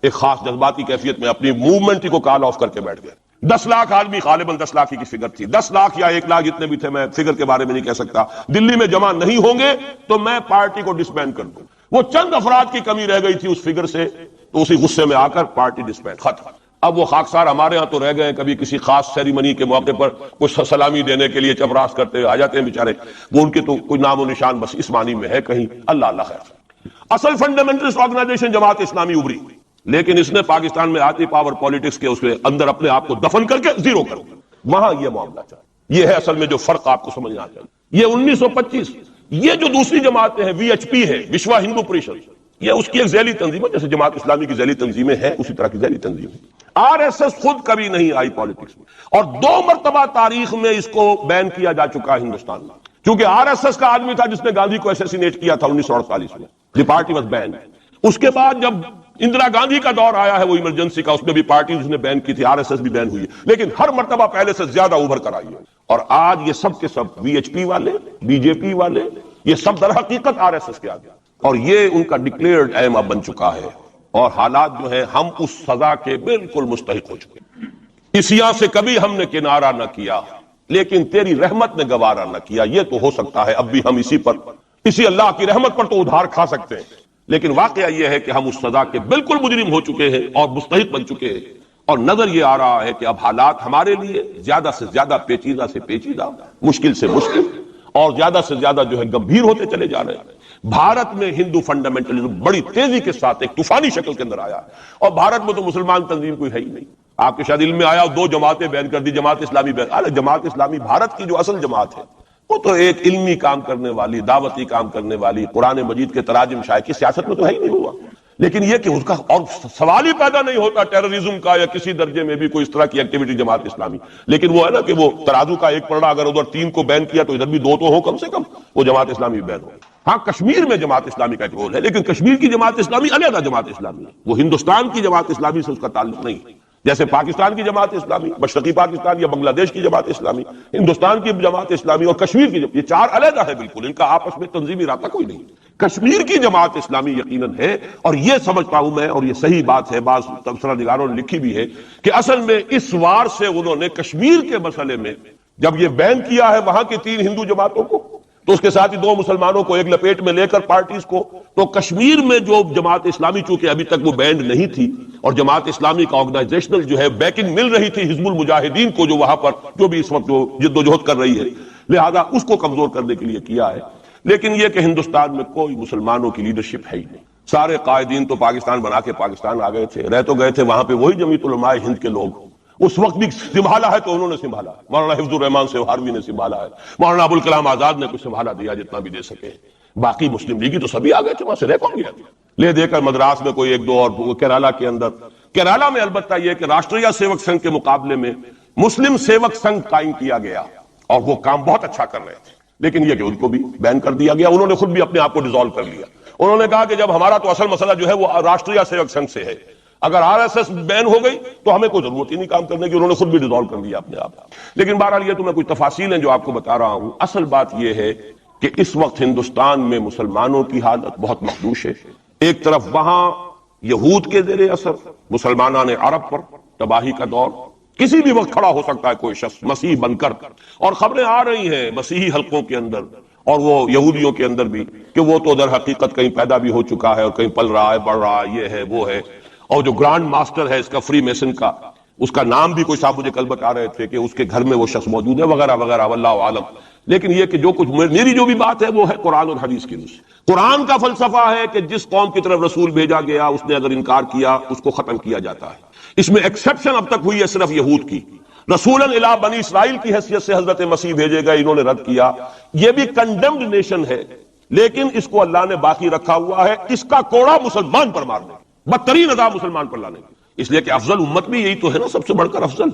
ایک خاص جذباتی کیفیت میں اپنی موومنٹ کو کال آف کر کے بیٹھ گئے. 10 لاکھ آدمی، غالباً 10 لاکھ کی فگر تھی، 10 لاکھ یا 1 لاکھ جتنے بھی تھے، میں فگر کے بارے میں نہیں کہہ سکتا. دلی میں جمع نہیں ہوں گے تو میں پارٹی کو ڈسبینڈ کر دوں. وہ چند افراد کی کمی رہ گئی تھی اس فگر سے، تو اسی غصے میں آ کر پارٹی ڈسبینڈ، ختم. اب وہ خاکسار ہمارے ہاں تو رہ گئے. کبھی کسی خاص سیریمنی کے موقع پر کچھ سلامی دینے کے لیے چپراس کرتے آ جاتے ہیں بیچارے. وہ ان کے تو کوئی نام و نشان بس اس معنی میں ہے کہیں. اللہ اللہ خیر. اصل فنڈامنٹلسٹ آرگنائزیشن جماعت اسلامی ابری، لیکن اس نے پاکستان میں آتی پاور پالیٹکس کے اس کے اندر اپنے آپ کو دفن کر کے زیرو کر دیا. وہاں یہ معاملہ چاہیے. یہ ہے اصل میں جو فرق آپ کو سمجھنا چاہیے. یہ 1925. یہ جو دوسری جماعتیں ہیں، وی ایچ پی ہے، وشوا ہندو پریشد، یہ اس کی ایک ذیلی تنظیم ہے. جیسے جماعت اسلامی کی ذیلی تنظیمیں ہیں اسی طرح کی ذیلی تنظیم ہے. آر ایس ایس خود کبھی نہیں آئی پالیٹکس میں، اور 2 مرتبہ تاریخ میں اس کو بین کیا جا چکا ہے ہندوستان میں. کیونکہ آر ایس ایس کا آدمی تھا جس نے گاندھی کو ایسیسینیٹ کیا تھا 1948 میں. دی پارٹی واز بین. اس کے بعد جب اندرا گاندھی کا دور آیا ہے وہ ایمرجنسی کا، اس میں بھی پارٹیز نے بین کی تھی، آر ایس ایس بھی بین ہوئی ہے، لیکن ہر مرتبہ پہلے سے زیادہ ابھر کر آئی ہے. اور آج یہ سب کے سب وی ایچ پی والے، بی جے پی والے، یہ سب در حقیقت آر ایس ایس کے آگے، اور یہ ان کا ڈکلیئرڈ ایم اب بن چکا ہے. اور حالات جو ہیں ہم اس سزا کے بالکل مستحق ہو چکے. اسیا سے کبھی ہم نے کنارہ نہ کیا، لیکن تیری رحمت نے گوارا نہ کیا. یہ تو ہو سکتا ہے اب بھی ہم اسی اللہ کی رحمت پر تو ادھار کھا سکتے ہیں، لیکن واقعہ یہ ہے کہ ہم اس سزا کے بالکل مجرم ہو چکے ہیں اور مستحق بن چکے ہیں. اور نظر یہ آ رہا ہے کہ اب حالات ہمارے لیے زیادہ سے زیادہ پیچیدہ سے پیچیدہ، مشکل سے مشکل، اور زیادہ سے زیادہ جو ہے گمبھیر ہوتے چلے جا رہے ہیں. بھارت میں ہندو فنڈامنٹلزم بڑی تیزی کے ساتھ ایک طوفانی شکل کے اندر آیا ہے، اور بھارت میں تو مسلمان تنظیم کوئی ہے ہی نہیں. آپ کے شاید علم میں آیا 2 جماعتیں بین کر دی، جماعت اسلامی بین. ارے جماعت اسلامی بھارت کی جو اصل جماعت ہے وہ تو ایک علمی کام کرنے والی، دعوتی کام کرنے والی، قرآن مجید کے تراجم شائع کی سیاست میں تو ہے ہی نہیں ہوا. لیکن یہ کہ اس کا اور سوال ہی پیدا نہیں ہوتا ٹیررزم کا یا کسی درجے میں بھی کوئی اس طرح کی ایکٹیویٹی جماعت اسلامی. لیکن وہ ہے نا کہ وہ ترازو کا ایک پلڑا اگر ادھر 3 کو بین کیا تو ادھر بھی 2 تو ہو کم سے کم، وہ جماعت اسلامی بین ہو. ہاں کشمیر میں جماعت اسلامی کا ایک رول ہے، لیکن کشمیر کی جماعت اسلامی علیحدہ جماعت اسلامی ہے، وہ ہندوستان کی جماعت اسلامی سے اس کا تعلق نہیں. جیسے پاکستان کی جماعت اسلامی، مشرقی پاکستان یا بنگلہ دیش کی جماعت اسلامی، ہندوستان کی جماعت اسلامی اور کشمیر کی یہ 4 علیحدہ ہے بالکل، ان کا آپس میں تنظیمی رابطہ کوئی نہیں. کشمیر کی جماعت اسلامی یقیناً ہے، اور یہ سمجھتا ہوں میں، اور یہ صحیح بات ہے، بعض تبصرہ نگاروں نے لکھی بھی ہے کہ اصل میں اس وار سے انہوں نے کشمیر کے مسئلے میں جب یہ بین کیا ہے وہاں کی 3 ہندو جماعتوں کو، تو اس کے ساتھ ہی 2 مسلمانوں کو ایک لپیٹ میں لے کر پارٹیز کو، تو کشمیر میں جو جماعت اسلامی چونکہ ابھی تک وہ بینڈ نہیں تھی اور جماعت اسلامی کا آرگنائزیشنل جو ہے بیکنگ مل رہی تھی حزب المجاہدین کو، جو وہاں پر جو بھی اس وقت جو جد و جہد کر رہی ہے، لہذا اس کو کمزور کرنے کے لیے کیا ہے. لیکن یہ کہ ہندوستان میں کوئی مسلمانوں کی لیڈرشپ ہے ہی نہیں. سارے قائدین تو پاکستان بنا کے پاکستان آ گئے تھے، رہ تو گئے تھے وہاں پہ وہی جمعیت علماء ہند کے لوگ. اس وقت بھی سنبھالا ہے تو انہوں نے سنبھالا، مولانا حفظ الرحمان سیوہاروی نے سنبھالا ہے، مولانا ابوالکلام آزاد نے کچھ سنبھالا دیا جتنا بھی دے سکے. باقی مسلم لیگی تو سبھی آ گئے تھے، وہاں سے رہ کون گیا تھا؟ لے دے کر مدراس میں کوئی 1-2 اور کیرالا کے اندر. کیرالا میں البتہ یہ کہ راشٹریہ سیوک سنگھ کے مقابلے میں مسلم سیوک سنگھ قائم کیا گیا اور وہ کام بہت اچھا کر رہے تھے، لیکن یہ کہ ان کو بھی بین کر دیا گیا. انہوں نے خود بھی اپنے آپ کو ڈیزالو کر لیا. انہوں نے کہا کہ جب ہمارا تو اصل مسئلہ جو ہے وہ راشٹریہ سیوک سنگھ سے ہے، اگر RSS بین ہو گئی تو ہمیں کوئی ضرورت ہی نہیں کام کرنے کی. انہوں نے خود بھی ڈیزالو کر لیا اپنے آپ. لیکن بہرحال یہ تو میں کچھ تفاصیل ہیں جو آپ کو بتا رہا ہوں. اصل بات یہ ہے کہ اس وقت ہندوستان میں مسلمانوں کی حالت بہت مخدوش ہے. ایک طرف وہاں یہود کے زیر اثر مسلمانان عرب پر تباہی کا دور، کسی بھی وقت کھڑا ہو سکتا ہے کوئی شخص مسیح بن کر، اور خبریں آ رہی ہیں مسیحی حلقوں کے اندر اور وہ یہودیوں کے اندر بھی کہ وہ تو در حقیقت کہیں پیدا بھی ہو چکا ہے اور کہیں پل رہا ہے، بڑھ رہا ہے، یہ ہے وہ ہے. اور جو گرانڈ ماسٹر ہے اس کا فری میسن کا، اس کا نام بھی کوئی صاحب مجھے کل بتا رہے تھے کہ اس کے گھر میں وہ شخص موجود ہے وغیرہ وغیرہ، واللہ عالم. لیکن یہ کہ جو کچھ میری جو بھی بات ہے وہ ہے قرآن اور حدیث کی روح سے. قرآن کا فلسفہ ہے کہ جس قوم کی طرف رسول بھیجا گیا اس نے اگر انکار کیا اس کو ختم کیا جاتا ہے. اس میں ایکسیپشن اب تک ہوئی ہے صرف یہود کی. رسولاً الی بنی اسرائیل کی حیثیت سے حضرت مسیح بھیجے گئے، انہوں نے رد کیا. یہ بھی کنڈیمڈ نیشن ہے، لیکن اس کو اللہ نے باقی رکھا ہوا ہے اس کا کوڑا مسلمان پر مارنے، بدترین عذاب مسلمان پر لانے. اس لیے کہ افضل امت بھی یہی تو ہے نا، سب سے بڑھ کر افضل.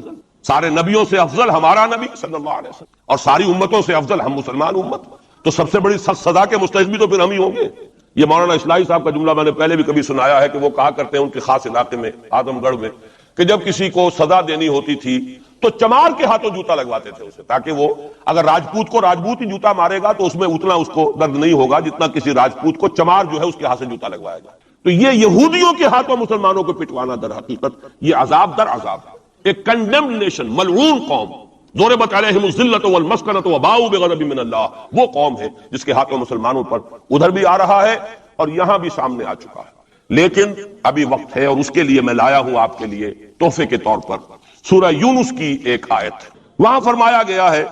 سارے نبیوں سے افضل ہمارا نبی صلی اللہ علیہ وسلم، اور ساری امتوں سے افضل ہم مسلمان امت. تو سب سے بڑی سخت سزا کے مستحق بھی تو پھر ہم ہی ہوں گے. یہ مولانا اصلاحی صاحب کا جملہ میں نے پہلے بھی کبھی سنایا ہے کہ وہ کہا کرتے ہیں ان کے خاص علاقے میں اعظم گڑھ میں کہ جب کسی کو سزا دینی ہوتی تھی تو چمار کے ہاتھوں جوتا لگواتے تھے اسے، تاکہ وہ اگر راجپوت کو راجپوت ہی جوتا مارے گا تو اس میں اتنا اس کو درد نہیں ہوگا جتنا کسی راجپوت کو چمار جو ہے اس کے ہاتھ سے جوتا لگوایا جائے. تو یہ یہودیوں کے ہاتھوں مسلمانوں کو پٹوانا در حقیقت یہ عذاب در عذاب ہے. ایک کنڈیمڈ نیشن، ملعون قوم، ضربت علیہم الذلۃ والمسکنۃ وباؤوا بغضب من اللہ، وہ قوم ہے جس کے ہاتھوں مسلمانوں پر ادھر بھی آ رہا ہے اور یہاں بھی سامنے آ چکا ہے. لیکن ابھی وقت ہے اور اس کے لیے میں لایا ہوں آپ کے لیے تحفے کے طور پر سورہ یونس کی ایک آیت. وہاں فرمایا گیا ہے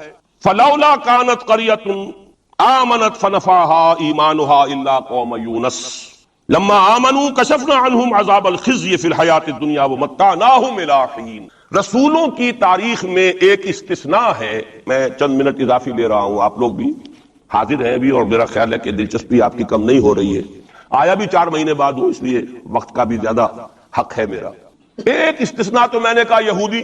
فلولا كانت قرية آمنت فنفعها ایمانها الا قوم یونس لما آمنوا كشفنا عنهم عذاب الخزي في الحیاة الدنیا ومتعناهم الى حین. رسولوں کی تاریخ میں ایک استثناء ہے. میں چند منٹ اضافی لے رہا ہوں، آپ لوگ بھی حاضر ہیں ابھی اور میرا خیال ہے کہ دلچسپی آپ کی کم نہیں ہو رہی ہے. آیا بھی 4 مہینے بعد ہوں، اس لیے وقت کا بھی زیادہ حق ہے میرا. ایک استثناء تو میں نے کہا یہودی،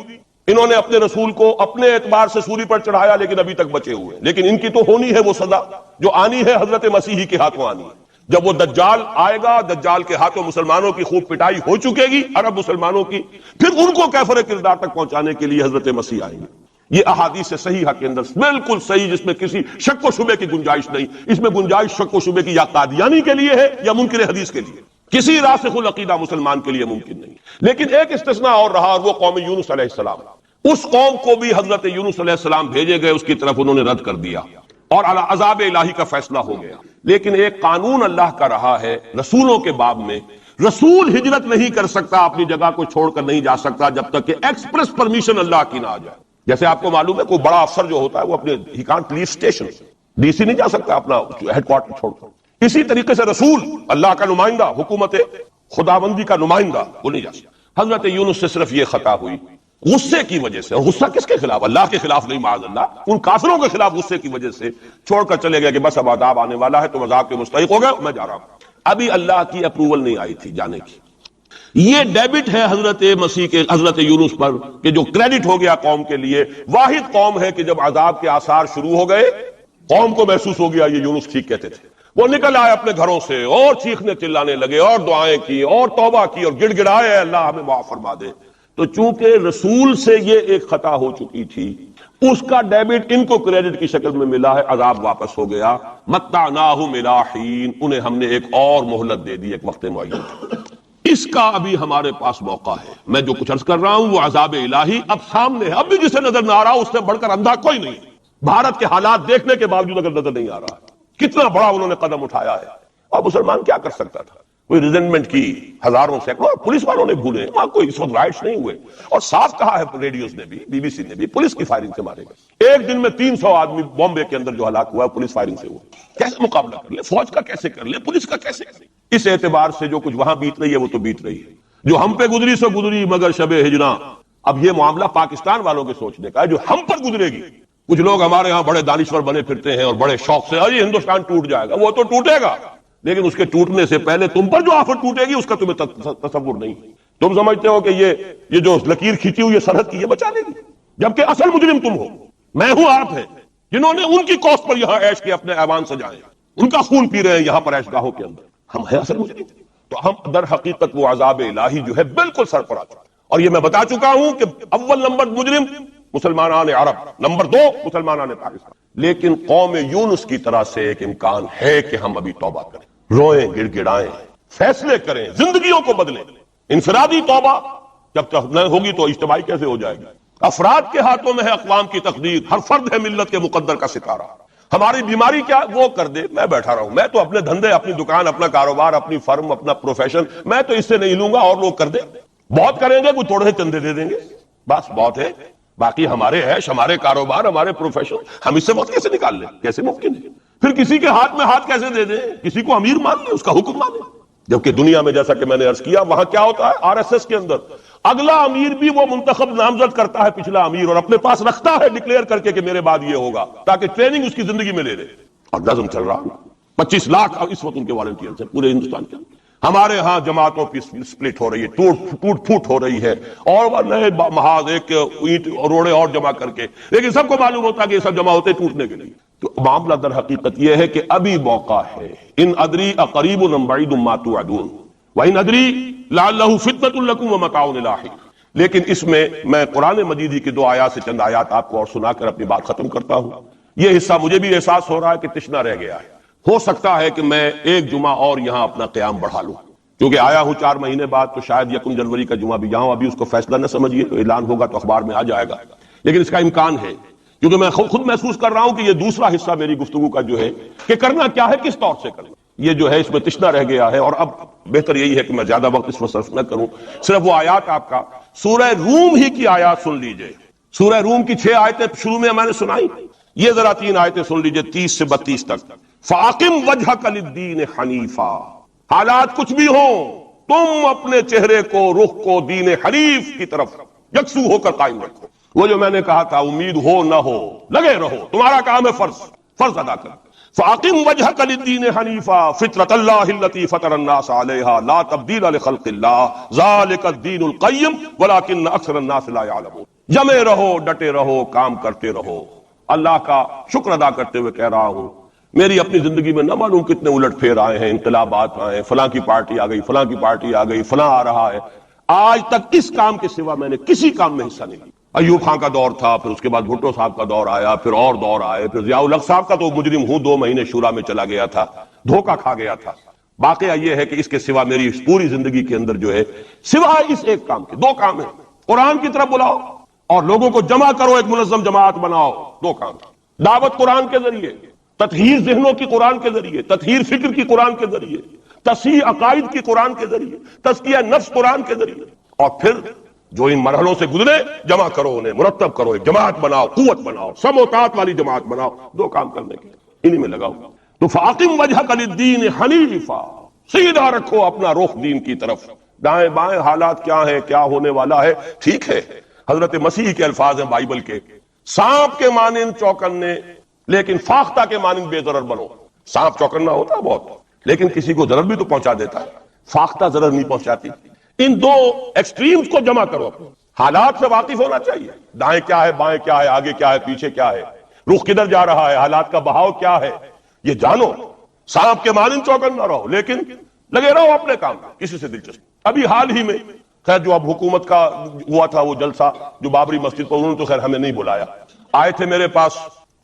انہوں نے اپنے رسول کو اپنے اعتبار سے سولی پر چڑھایا لیکن ابھی تک بچے ہوئے. لیکن ان کی تو ہونی ہے وہ سزا جو آنی ہے حضرت مسیحی کے ہاتھوں آنی ہے. جب وہ دجال آئے گا، دجال کے ہاتھوں مسلمانوں کی خوب پٹائی ہو چکے گی، عرب مسلمانوں کی، پھر ان کو کیفر کردار تک پہنچانے کے لیے حضرت مسیح آئیں گے. یہ احادیث صحیحہ کے اندر بالکل صحیح، جس میں کسی شک و شبے کی گنجائش نہیں. اس میں گنجائش شک و شبے کی یا قادیانی کے لیے ہے یا منکر حدیث کے لیے، کسی راسخ العقیدہ مسلمان کے لیے ممکن نہیں. لیکن ایک استثناء اور رہا، اور وہ قوم یونس علیہ السلام. اس قوم کو بھی حضرت یونس علیہ السلام بھیجے گئے، اس کی طرف انہوں نے رد کر دیا اور عذاب الہی کا فیصلہ ہو گیا. لیکن ایک قانون اللہ کا رہا ہے رسولوں کے باب میں، رسول ہجرت نہیں کر سکتا، اپنی جگہ کو چھوڑ کر نہیں جا سکتا جب تک کہ ایکسپریس پرمیشن اللہ کی نہ آ جائے. جیسے آپ کو معلوم ہے کوئی بڑا افسر جو ہوتا ہے وہ اپنے ہی can't leave station, D C نہیں جا سکتا اپنا ہیڈ کوارٹر چھوڑ کر. اسی طریقے سے رسول اللہ کا نمائندہ، حکومت خداوندی کا نمائندہ، وہ نہیں جا سکتا. حضرت یونس سے صرف یہ خطا ہوئی غصے کی وجہ سے. اور غصہ کس کے خلاف؟ اللہ کے خلاف نہیں معاذ اللہ، ان کافروں کے خلاف غصے کی وجہ سے چھوڑ کر چلے گئے کہ بس اب عذاب آنے والا ہے، تم عذاب کے مستحق ہو گئے، میں جا رہا ہوں. ابھی اللہ کی اپروول نہیں آئی تھی جانے کی. یہ ڈیبٹ ہے حضرت مسیح کے، حضرت یونس پر، کہ جو کریڈٹ ہو گیا قوم کے لیے. واحد قوم ہے کہ جب عذاب کے آثار شروع ہو گئے قوم کو محسوس ہو گیا یہ یونس ٹھیک کہتے تھے. وہ نکل آئے اپنے گھروں سے اور چیخنے چلانے لگے اور دعائیں کی اور توبہ کی اور گڑ گڑائے اللہ ہمیں معاف فرما دے. تو چونکہ رسول سے یہ ایک خطا ہو چکی تھی، اس کا ڈیبٹ ان کو کریڈٹ کی شکل میں ملا ہے، عذاب واپس ہو گیا. متعناہم الی حین، انہیں ہم نے ایک اور مہلت دے دی، ایک وقت معین. اس کا ابھی ہمارے پاس موقع ہے. میں جو کچھ عرض کر رہا ہوں وہ عذاب الہی اب سامنے ہے. اب بھی جسے نظر نہ آ رہا اس سے بڑھ کر اندھا کوئی نہیں. بھارت کے حالات دیکھنے کے باوجود اگر نظر نہیں آ رہا کتنا بڑا انہوں نے قدم اٹھایا ہے. اور مسلمان کیا کر سکتا تھا؟ کوئی ریزنٹمنٹ کی ہزاروں سینکڑوں، پولیس والوں نے بھولے، وہاں کوئی اس وقت رائٹس نہیں ہوئے. اور صاف کہا ہے ریڈیوز نے بھی، بی بی سی نے بھی، پولیس کی فائرنگ سے مارے گئے. ایک دن میں 300 آدمی بامبے کے اندر جو ہلاک ہوا ہے پولیس فائرنگ سے ہوا. کیسے مقابلہ کر لے؟ فوج کا کیسے کر لے؟ پولیس کا کیسے کر لے؟ اس اعتبار سے جو کچھ وہاں بیت رہی ہے وہ تو بیت رہی ہے. جو ہم پہ گزری سو گزری مگر شب ہجراں. اب یہ معاملہ پاکستان والوں کے سوچنے کا ہے جو ہم پر گزرے گی. کچھ لوگ ہمارے ہاں بڑے دانشور بنے پھرتے ہیں اور بڑے شوق سے یہ ہندوستان ٹوٹ جائے گا. وہ تو ٹوٹے گا، لیکن اس کے ٹوٹنے سے پہلے تم پر جو آفت ٹوٹے گی اس کا تمہیں تصور نہیں. تم سمجھتے ہو کہ یہ جو لکیر کھینچی ہوئی سرحد کی یہ بچا لے گی، جبکہ اصل مجرم تم ہو، میں ہوں، آپ ہیں، جنہوں نے ان کی کوست پر یہاں عیش کے اپنے ایوان سجائے، ان کا خون پی رہے ہیں یہاں پر عیش گاہوں کے اندر. ہم ہیں اصل مجرم. تو ہم در حقیقت وہ عذاب الہی جو ہے بالکل سر پر آ چکا. اور یہ میں بتا چکا ہوں کہ اول نمبر مجرم مسلمانان عرب، نمبر 2 مسلمانان پاکستان. لیکن قوم یونس کی طرح سے ایک امکان ہے کہ ہم ابھی توبہ کریں، روئیں، گڑ گڑائیں، فیصلے کریں، زندگیوں کو بدلیں. انفرادی توبہ جب تک نہ ہوگی تو اجتماعی کیسے ہو جائے گی؟ افراد کے ہاتھوں میں ہے اقوام کی تقدیر، ہر فرد ہے ملت کے مقدر کا ستارہ. ہماری بیماری کیا وہ کر دے، میں بیٹھا رہا ہوں، میں تو اپنے دھندے، اپنی دکان، اپنا کاروبار، اپنی فرم، اپنا پروفیشن، میں تو اس سے نہیں لوں گا، اور لوگ کر دیں. بہت کریں گے، کوئی تھوڑے سے چندے دے دیں گے، بس بہت ہے. باقی ہمارے عیش، ہمارے کاروبار، ہمارے پروفیشن، ہم اس سے وقت کیسے نکال لیں؟ کیسے ممکن ہے؟ پھر کسی کے ہاتھ میں ہاتھ کیسے دے دیں؟ کسی کو امیر مان لیں، اس کا حکم مانیں. جبکہ دنیا میں جیسا کہ میں نے عرض کیا وہاں کیا ہوتا ہے، آر ایس ایس کے اندر اگلا امیر بھی وہ منتخب نامزد کرتا ہے پچھلا امیر، اور اپنے پاس رکھتا ہے ڈکلیئر کر کے کہ میرے بعد یہ ہوگا، تاکہ ٹریننگ اس کی زندگی میں لے لے. اور نظم چل رہا ہے. 25 لاکھ اس وقت ان کے والنٹیئرز ہیں پورے ہندوستان کے اندر. ہمارے ہاں جماعتوں کی سپلٹ ہو رہی ہے، ٹوٹ پھوٹ ہو رہی ہے، اور نئے محاذ ایک اینٹ روڑے اور جمع کر کے، لیکن سب کو معلوم ہوتا ہے کہ یہ سب جمع ہوتے ٹوٹنے کے لیے. تو معاملہ در حقیقت یہ ہے کہ ابھی موقع ہے. ان ادری اقریب ام بعید ما توعدون وان ادری لعلہ فتنۃ لکم ومتاع الی حین. لیکن اس میں قرآن مجید کی 2 آیات سے چند آیات آپ کو اور سنا کر اپنی بات ختم کرتا ہوں. یہ حصہ مجھے بھی احساس ہو رہا ہے کہ تشنا رہ گیا ہے. ہو سکتا ہے کہ میں ایک جمعہ اور یہاں اپنا قیام بڑھا لوں، کیونکہ آیا ہوں 4 مہینے بعد، تو شاید 1 جنوری کا جمعہ بھی یہاں. ابھی اس کو فیصلہ نہ سمجھیے، تو اعلان ہوگا تو اخبار میں آ جائے گا، لیکن اس کا امکان ہے. کیونکہ میں خود محسوس کر رہا ہوں کہ یہ دوسرا حصہ میری گفتگو کا جو ہے کہ کرنا کیا ہے، کس طور سے کریں، یہ جو ہے اس میں تشنا رہ گیا ہے. اور اب بہتر یہی ہے کہ میں زیادہ وقت اس میں صرف نہ کروں. صرف وہ آیات آپ کا سورہ روم ہی کی آیات سن لیجئے. سورہ روم کی 6 آیتیں شروع میں نے سنائی، یہ ذرا 3 آیتیں سن لیجئے 30 سے 32 تک. فَأَقِمْ وَجْهَكَ لِلدِّينِ حَنِيفًا، حالات کچھ بھی ہوں تم اپنے چہرے کو، رخ کو دین حنیف کی طرف یکسو ہو کر قائم رکھو. وہ جو میں نے کہا تھا امید ہو نہ ہو لگے رہو، تمہارا کام ہے فرض ادا کر. فَأَقِمْ وَجْهَكَ لِلدِّينِ حَنِيفًا فِطْرَةَ اللَّهِ الَّتِي فَطَرَ النَّاسَ عَلَيْهَا لَا تَبْدِيلَ لِخَلْقِ اللَّهِ ذَلِكَ الدِّينُ الْقَيِّمُ وَلَكِنَّ أَكْثَرَ النَّاسِ لَا يَعْلَمُونَ. جمے رہو، ڈٹے رہو، کام کرتے رہو. اللہ کا شکر ادا کرتے ہوئے کہہ رہا ہوں، میری اپنی زندگی میں نہ معلوم کتنے الٹ پھیر آئے ہیں، انقلابات آئے ہیں، فلاں کی پارٹی آ گئی، فلاں کی پارٹی آ گئی، فلاں آ رہا ہے. آج تک اس کام کے سوا میں نے کسی کام میں حصہ نہیں لیا. ایوب خان کا دور تھا، پھر اس کے بعد بھٹو صاحب کا دور آیا، پھر اور دور آئے، پھر ضیاء الحق صاحب کا تو مجرم ہوں 2 مہینے شورا میں چلا گیا تھا، دھوکہ کھا گیا تھا. واقعہ یہ ہے کہ اس کے سوا میری اس پوری زندگی کے اندر جو ہے سوائے اس ایک کام کے 2 کام ہیں. قرآن کی طرف بلاؤ اور لوگوں کو جمع کرو، ایک منظم جماعت بناؤ، 2 کام. دعوت قرآن کے ذریعے، تطہیر ذہنوں کی قرآن کے ذریعے، تطہیر فکر کی قرآن کے ذریعے، تصحیح عقائد کی قرآن کے ذریعے، تزکیہ نفس قرآن کے ذریعے. اور پھر جو ان مرحلوں سے گزرے جمع کرو، انہیں مرتب کرو، ایک جماعت بناؤ، قوت بناؤ، سموتات والی جماعت بناؤ. 2 کام کرنے کے انہی میں لگاؤ. تو فاقم وجہک للدین حنیفا، سیدھا رکھو اپنا رخ دین کی طرف. دائیں بائیں حالات کیا ہیں، کیا ہونے والا ہے، ٹھیک ہے حضرت مسیح کے الفاظ ہیں بائبل کے، سانپ کے مانند چوکنے لیکن فاختہ کے مانند بے ضرر بنو۔ سانپ چوکنا ہوتا ہے بہت، لیکن کسی کو ضرر بھی تو پہنچا دیتا ہے، فاختہ ضرر نہیں پہنچاتی۔ ان دو ایکسٹریمز کو جمع کرو، حالات سے واقف ہونا چاہیے، دائیں کیا ہے، بائیں کیا ہے، آگے کیا ہے، پیچھے کیا ہے، رخ کدھر جا رہا ہے، حالات کا بہاؤ کیا ہے، یہ جانو۔ سانپ کے مانند چوکن نہ رہو، لیکن لگے رہو اپنے کام میں، کسی سے دلچسپ۔ ابھی حال ہی میں خیر جو اب حکومت کا ہوا تھا وہ جلسہ جو بابری مسجد پر، انہوں نے تو خیر ہمیں نہیں بلایا، آئے تھے میرے پاس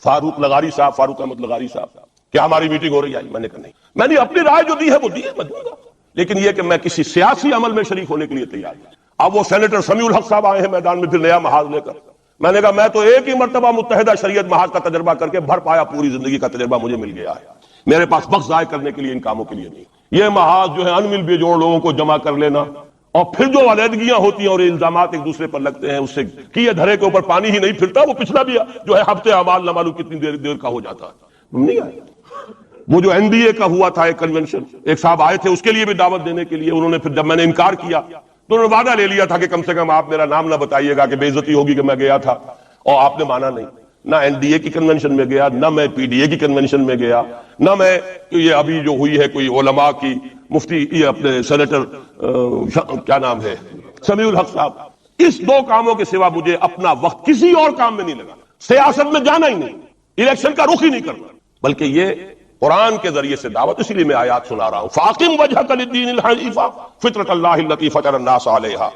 فاروق لغاری صاحب، فاروق احمد لغاری صاحب، کیا ہماری میٹنگ ہو رہی ہے؟ میں نے کہا نہیں، میں نے اپنی رائے جو دی ہے وہ دی ہے، میں دوں گا، لیکن یہ کہ میں کسی سیاسی عمل میں شریک ہونے کے لیے تیار ہوں۔ اب وہ سینیٹر سمیع الحق صاحب آئے ہیں میدان میں پھر نیا محاذ لے کر، میں نے کہا میں تو ایک ہی مرتبہ متحدہ شریعت محاذ کا تجربہ کر کے بھر پایا، پوری زندگی کا تجربہ مجھے مل گیا ہے، میرے پاس وقت ضائع کرنے کے لیے ان کاموں کے لیے نہیں۔ یہ محاذ جو ہے ان مل بے جوڑ لوگوں کو جمع کر لینا، اور پھر جو علیحدگیاں ہوتی ہیں اور الزامات ایک دوسرے پر لگتے ہیں، اس سے کیے دھرے کے اوپر پانی ہی نہیں پھرتا، وہ پچھلا بھی جو ہے ہفتے اعمال نہ معلوم کتنی دیر کا ہو جاتا ہے۔ نہیں آئے وہ جو NBA کا ہوا تھا ایک کنونشن، ایک صاحب آئے تھے اس کے لیے بھی دعوت دینے کے لیے، انہوں نے پھر جب میں نے انکار کیا تو انہوں نے وعدہ لے لیا تھا کہ کم سے کم آپ میرا نام نہ بتائیے گا کہ بے عزتی ہوگی کہ میں گیا تھا، اور آپ نے مانا نہیں۔ نہ NDA کی کنونشن میں گیا، نہ میں PDA کی کنونشن میں گیا، نہ میں یہ ابھی جو ہوئی ہے کوئی علماء کی مفتی یہ اپنے سینیٹر کیا نام ہے سمیع الحق صاحب، اس دو کاموں کے سوا مجھے اپنا وقت کسی اور کام میں نہیں لگا، سیاست میں جانا ہی نہیں، الیکشن کا رخ ہی نہیں کرنا، بلکہ یہ قرآن کے ذریعے سے دعوت، اسی لیے میں آیات سنا رہا ہوں، فاقم وجہک للدین الحنیفہ فطرۃ اللہ التی فطر الناس علیہا،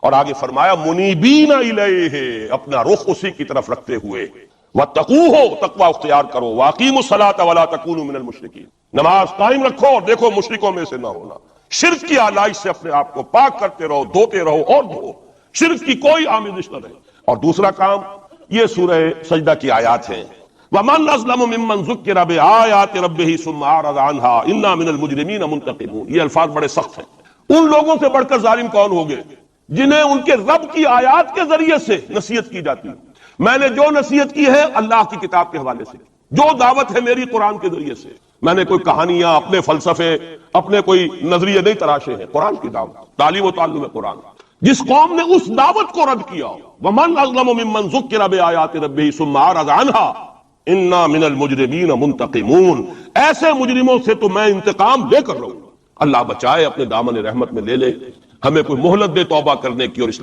اور آگے فرمایا منیبین الیہ، اپنا رخ اسی کی طرف رکھتے ہوئے، واتقوہ، تقوی اختیار کرو، واقیموا الصلاۃ ولا تکونوا من المشرکین، نماز قائم رکھو اور دیکھو مشرکوں میں سے نہ ہونا، شرک کی آلائش سے اپنے آپ کو پاک کرتے رہو، دھوتے رہو اور دھو، شرک کی کوئی آمیزش نہ رہے۔ اور دوسرا کام یہ سورہ سجدہ کی آیات ہیں، وَمَنْ أَظْلَمُ مِمَّنْ ذُكِّرَ بِآيَاتِ رَبِّهِ ثُمَّ أَعْرَضَ عَنْهَا إِنَّا مِنَ الْمُجْرِمِينَ مُنْتَقِمُونَ۔ یہ الفاظ بڑے سخت ہیں، ان لوگوں سے بڑھ کر ظالم کون ہوگے جنہیں ان کے رب کی آیات کے ذریعے سے نصیحت کی جاتی ہے۔ میں نے جو نصیحت کی ہے اللہ کی کتاب کے حوالے سے، جو دعوت ہے میری قرآن کے ذریعے سے، میں نے کوئی کہانیاں، اپنے فلسفے، اپنے کوئی نظریے نہیں تراشے ہیں، قرآن کی دعوت، تعلیم و تعلم قرآن۔ جس قوم نے اس دعوت کو رد کیا، وَمَنْ أَظْلَمُ مِمَّنْ ذُكِّرَ بِآيَاتِ رَبِّهِ ثُمَّ أَعْرَضَ عَنْهَا اِنَّا مِنَ الْمُجْرِمِينَ مُنْتَقِمُونَ۔ ایسے مجرموں سے تو میں انتقام لے کر رہوں۔ اللہ بچائے، اپنے دامن رحمت میں لے لے، ہمیں کوئی مہلت دے توبہ کرنے کی اور اسلام